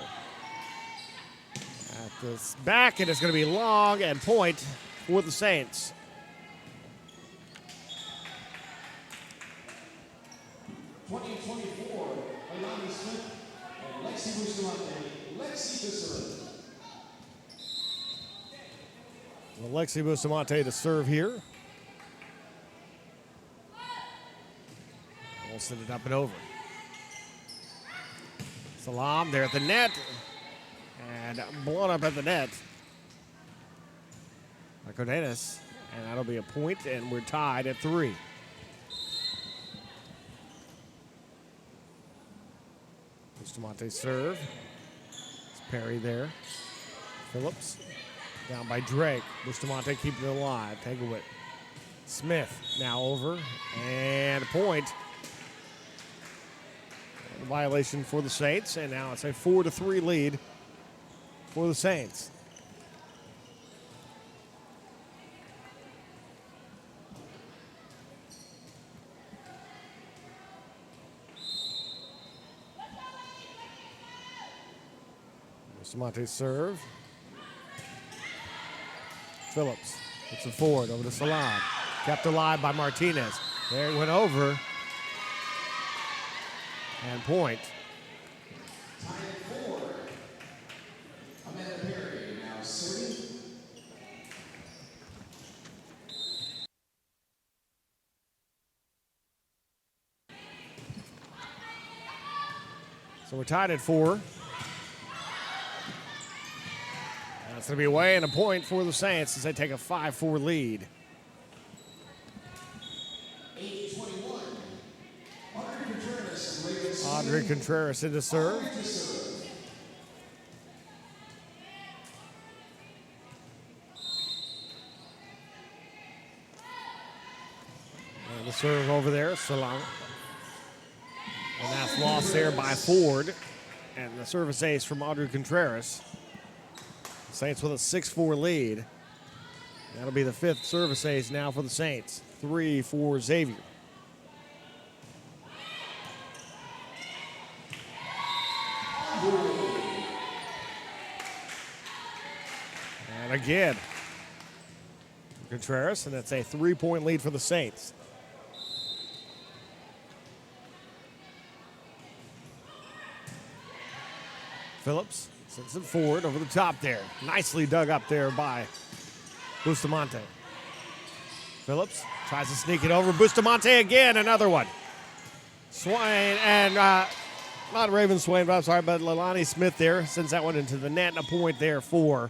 Speaker 1: At this back, and it's going to be long and point for the Saints.
Speaker 2: Alamo Smith and Lexi Bustamante. Lexi to serve.
Speaker 1: Alexi Bustamante to serve here. We'll send it up and over. Salam there at the net. And blown up at the net by Cardenas. And that'll be a point, and we're tied at 3. Bustamante serve. It's Perry there. Phillips down by Drake. Bustamante keeping it alive. Tankowick. Smith now over, and a point. A violation for the Saints, and now it's a 4-3 lead for the Saints. Bustamante serve. Phillips puts it forward over to Salam. Kept alive by Martinez. There it went over. And point.
Speaker 2: Tied at 4. Amanda Perry now serving.
Speaker 1: So we're tied at 4. That's going to be away and a point for the Saints as they take a 5-4 lead.
Speaker 2: 8-21.
Speaker 1: Audrey Contreras into serve. And the serve over there, Salam. And that's lost there by Ford. And the service ace from Audrey Contreras. Saints with a 6-4 lead. That'll be the 5th service ace now for the Saints. 3 for Xavier. And again, Contreras, and that's a 3-point lead for the Saints. Phillips sends it forward over the top there. Nicely dug up there by Bustamante. Phillips tries to sneak it over. Bustamante again, another one. Swain and not Raven Swain, but I'm sorry, but Leilani Smith there sends that one into the net, and a point there for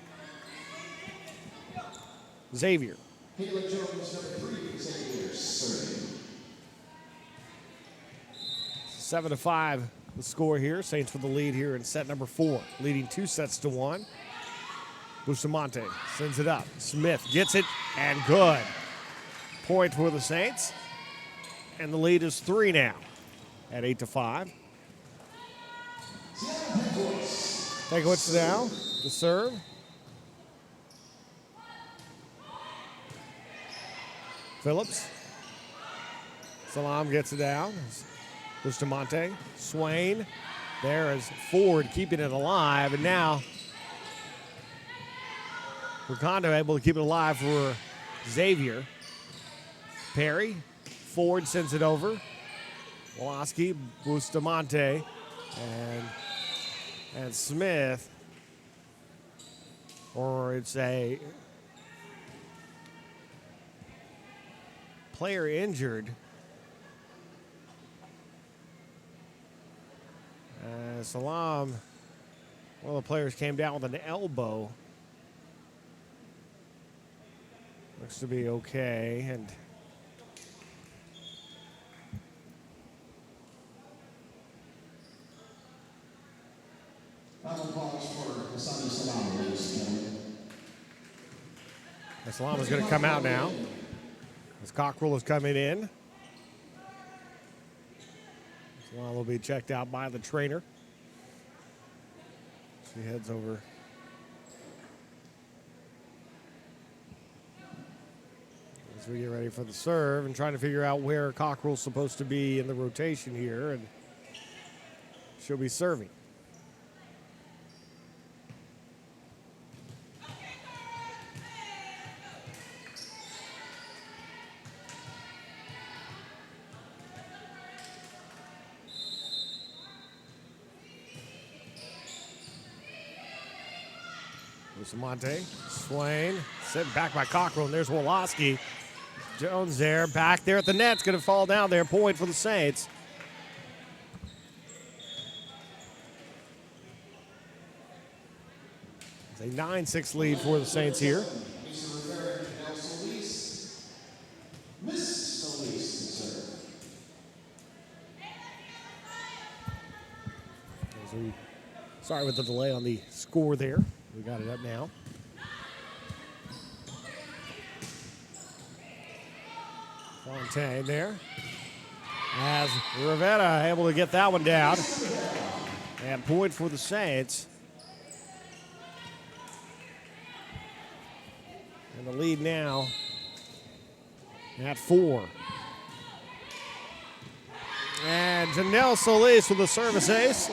Speaker 1: Xavier.
Speaker 2: Caitlin Jones, number 3 for Xavier, serving.
Speaker 1: 7-5 the score here. Saints for the lead here in set number 4, leading 2 sets to 1. Bustamante sends it up. Smith gets it, and good. Point for the Saints. And the lead is 3 now at 8-5. Tankowick now the serve. Phillips. Salam gets it down. Bustamante. Swain. There is Ford keeping it alive. And now Wakanda able to keep it alive for Xavier. Perry. Ford sends it over. Woloski, Bustamante, and Smith. Or it's a player injured. Salam, one of the players came down with an elbow. Looks to be okay. And Salam is going to come out now as Cockrell is coming in. Salam will be checked out by the trainer. She heads over. As we get ready for the serve and trying to figure out where Cockrell's supposed to be in the rotation here, and she'll be serving. Bustamante, Swain, sent back by Cockrell, and there's Woloski. Jones there, back there at the net's going to fall down there. Point for the Saints. It's a 9-6 lead for the Saints here. Sorry with the delay on the score there. We got it up now. Fontaine there. As Rivera able to get that one down. And point for the Saints. And the lead now at 4. And Janelle Solis with the service ace.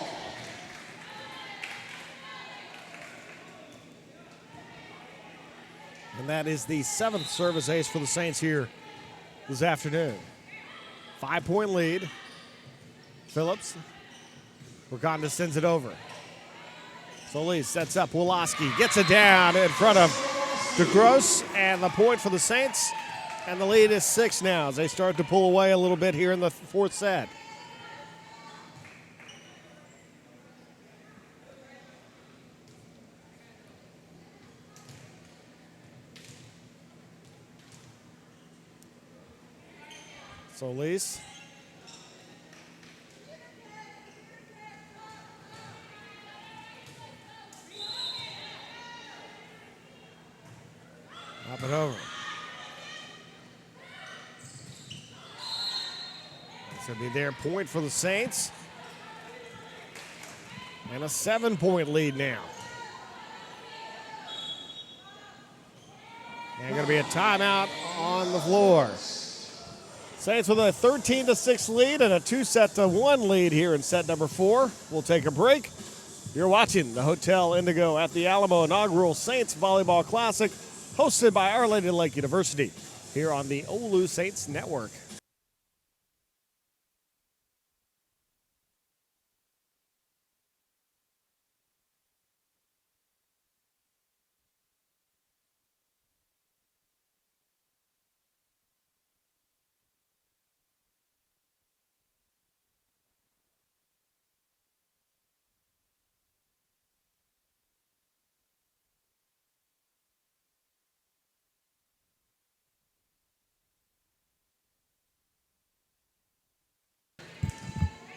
Speaker 1: And that is the 7th service ace for the Saints here this afternoon. 5-point lead. Phillips. Wakanda sends it over. Solis sets up. Woloski gets it down in front of DeGrosse. And the point for the Saints. And the lead is 6 now as they start to pull away a little bit here in the 4th set. Solis. Up and over. This will be their point for the Saints. And a 7-point lead now. And going to be a timeout on the floor. Saints with a 13-6 lead and a 2-1 lead here in set number 4. We'll take a break. You're watching the Hotel Indigo at the Alamo inaugural Saints Volleyball Classic, hosted by Our Lady of Lake University, here on the OLLU Saints Network.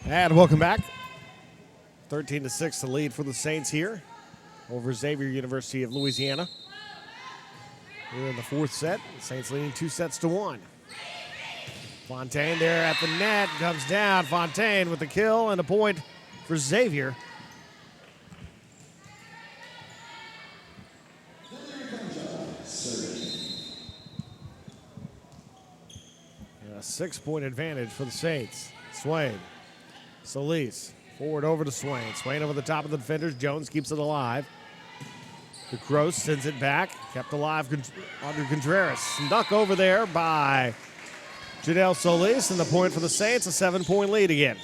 Speaker 1: And welcome back. 13-6 the lead for the Saints here over Xavier, University of Louisiana. We're in the 4th set. The Saints leading 2-1. Fontaine there at the net, comes down. Fontaine with the kill and a point for Xavier. A 6-point advantage for the Saints. Swain. Solis. Forward over to Swain. Swain over the top of the defenders. Jones keeps it alive. DeCroce sends it back. Kept alive under Contreras. Snuck over there by Janelle Solis. And the point for the Saints. A 7-point lead again.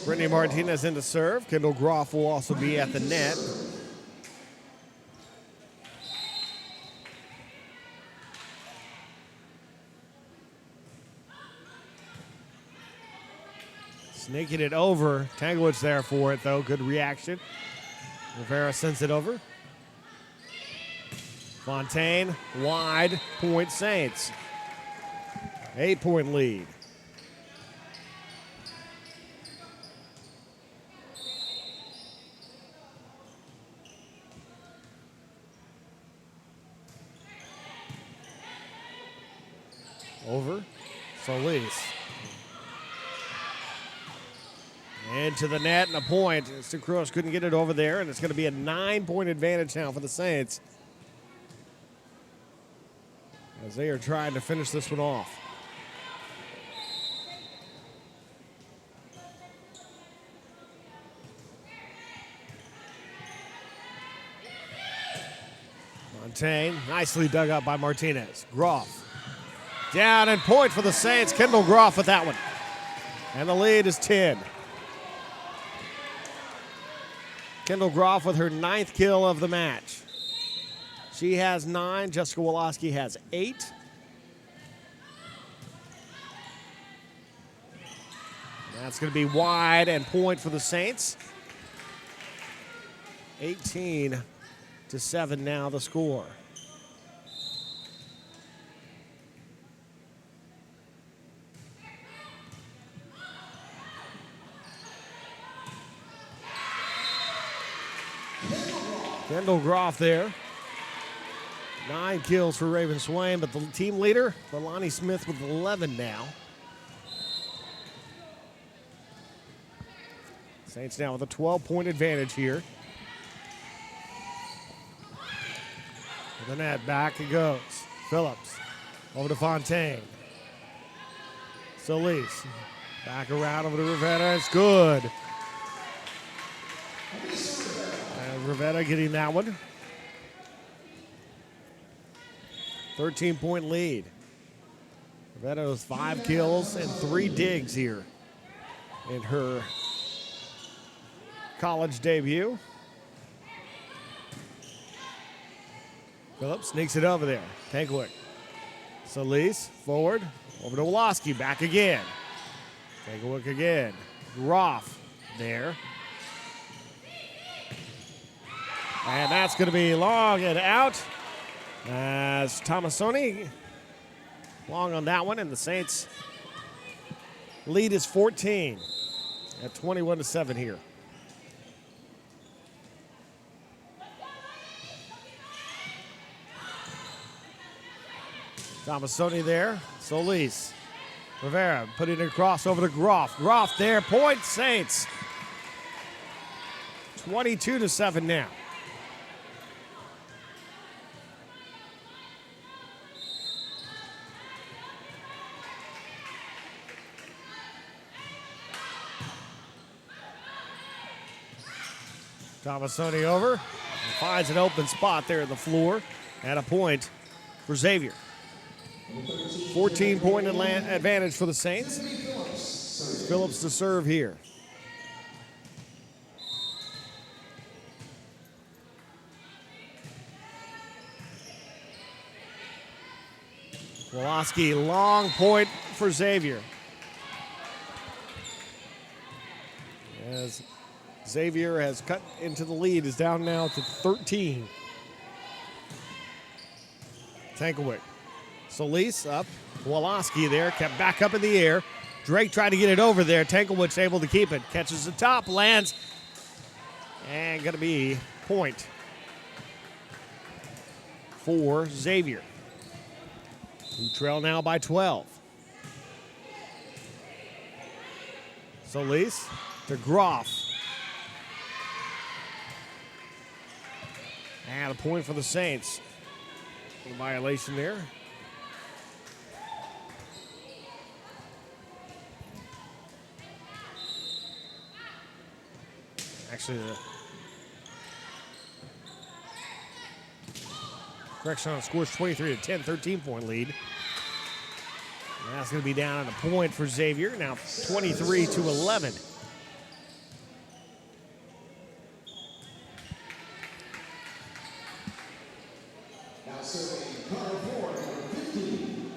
Speaker 1: Brittany Martinez in to serve. Kendall Groff will also be at the net. Sneaking it over. Tanglewicz there for it, though. Good reaction. Rivera sends it over. Fontaine, wide, point Saints. 8-point lead. Over. Solis. Into the net and a point. DeCroce couldn't get it over there, and it's going to be a 9-point advantage now for the Saints as they are trying to finish this one off. Fontaine, nicely dug up by Martinez. Groff. Down and point for the Saints. Kendall Groff with that one. And the lead is 10. Kendall Groff with her 9th kill of the match. She has 9. Jessica Woloski has 8. That's going to be wide and point for the Saints. 18-7 now the score. Kendall Groff there. 9 kills for Raven Swain, but the team leader, Leilani Smith, with 11 now. Saints now with a 12-point advantage here. To the net, back it goes. Phillips over to Fontaine. Solis back around over to Rivera. It's good. Rivera getting that one. 13-point lead. Rivera with 5 kills and 3 digs here in her college debut. Phillips sneaks it over there. Tankwicz. Solis forward. Over to Woloski. Back again. Tankwicz again. Groff there. And that's going to be long and out as Tomasoni long on that one. And the Saints lead is 14 at 21-7 here. Tomasoni there. Solis. Rivera putting it across over to Groff. Groff there. Point Saints. 22-7 now. Tomasoni over and finds an open spot there at the floor and a point for Xavier. 14-point advantage for the Saints. Phillips to serve here. Woloski, long point for Xavier. As Xavier has cut into the lead, is down now to 13. Tankwicz. Solis up. Woloski there, kept back up in the air. Drake tried to get it over there. Tankwicz able to keep it. Catches the top, lands, and going to be point for Xavier, who trail now by 12. Solis to Groff. And a point for the Saints. A violation there. Actually, the correction on the score is 23 to 10, 13-point lead. And that's going to be down at a point for Xavier. Now 23 to 11.
Speaker 2: Now serving Carter Ford, number 15.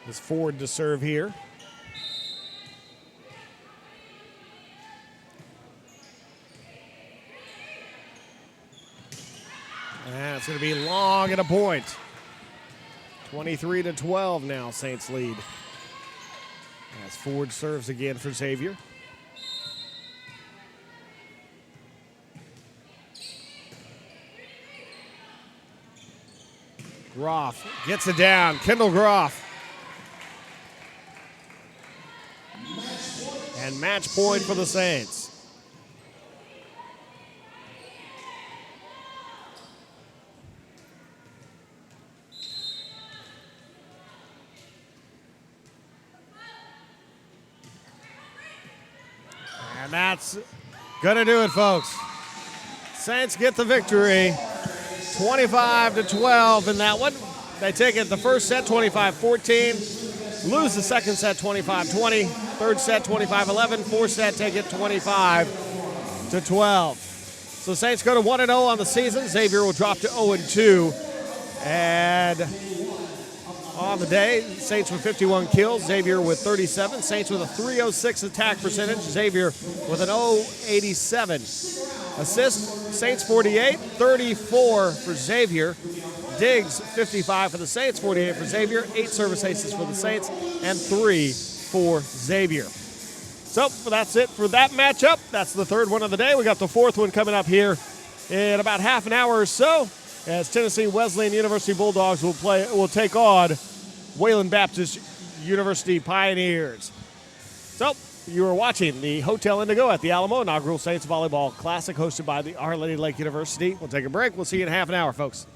Speaker 1: It's Ford to serve here. And it's going to be long at a point. 23 to 12 now, Saints lead. As Ford serves again for Xavier. Groff gets it down. Kendall Groff. And match point for the Saints. And that's going to do it, folks. Saints get the victory. 25 to 12 in that one. They take it the first set 25-14. Lose the second set 25-20. Third set 25-11. Fourth set take it 25 to 12. So Saints go to 1-0 on the season. Xavier will drop to 0-2. And on the day, Saints with 51 kills, Xavier with 37. Saints with a 306 attack percentage, Xavier with an 087. Assists, Saints 48, 34 for Xavier. Diggs 55 for the Saints, 48 for Xavier. 8 service aces for the Saints, and 3 for Xavier. So that's it for that matchup. That's the third one of the day. We got the fourth one coming up here in about half an hour or so, as Tennessee Wesleyan University Bulldogs will take on Wayland Baptist University Pioneers. So you are watching the Hotel Indigo at the Alamo inaugural Saints Volleyball Classic hosted by the Our Lady Lake University. We'll take a break. We'll see you in half an hour, folks.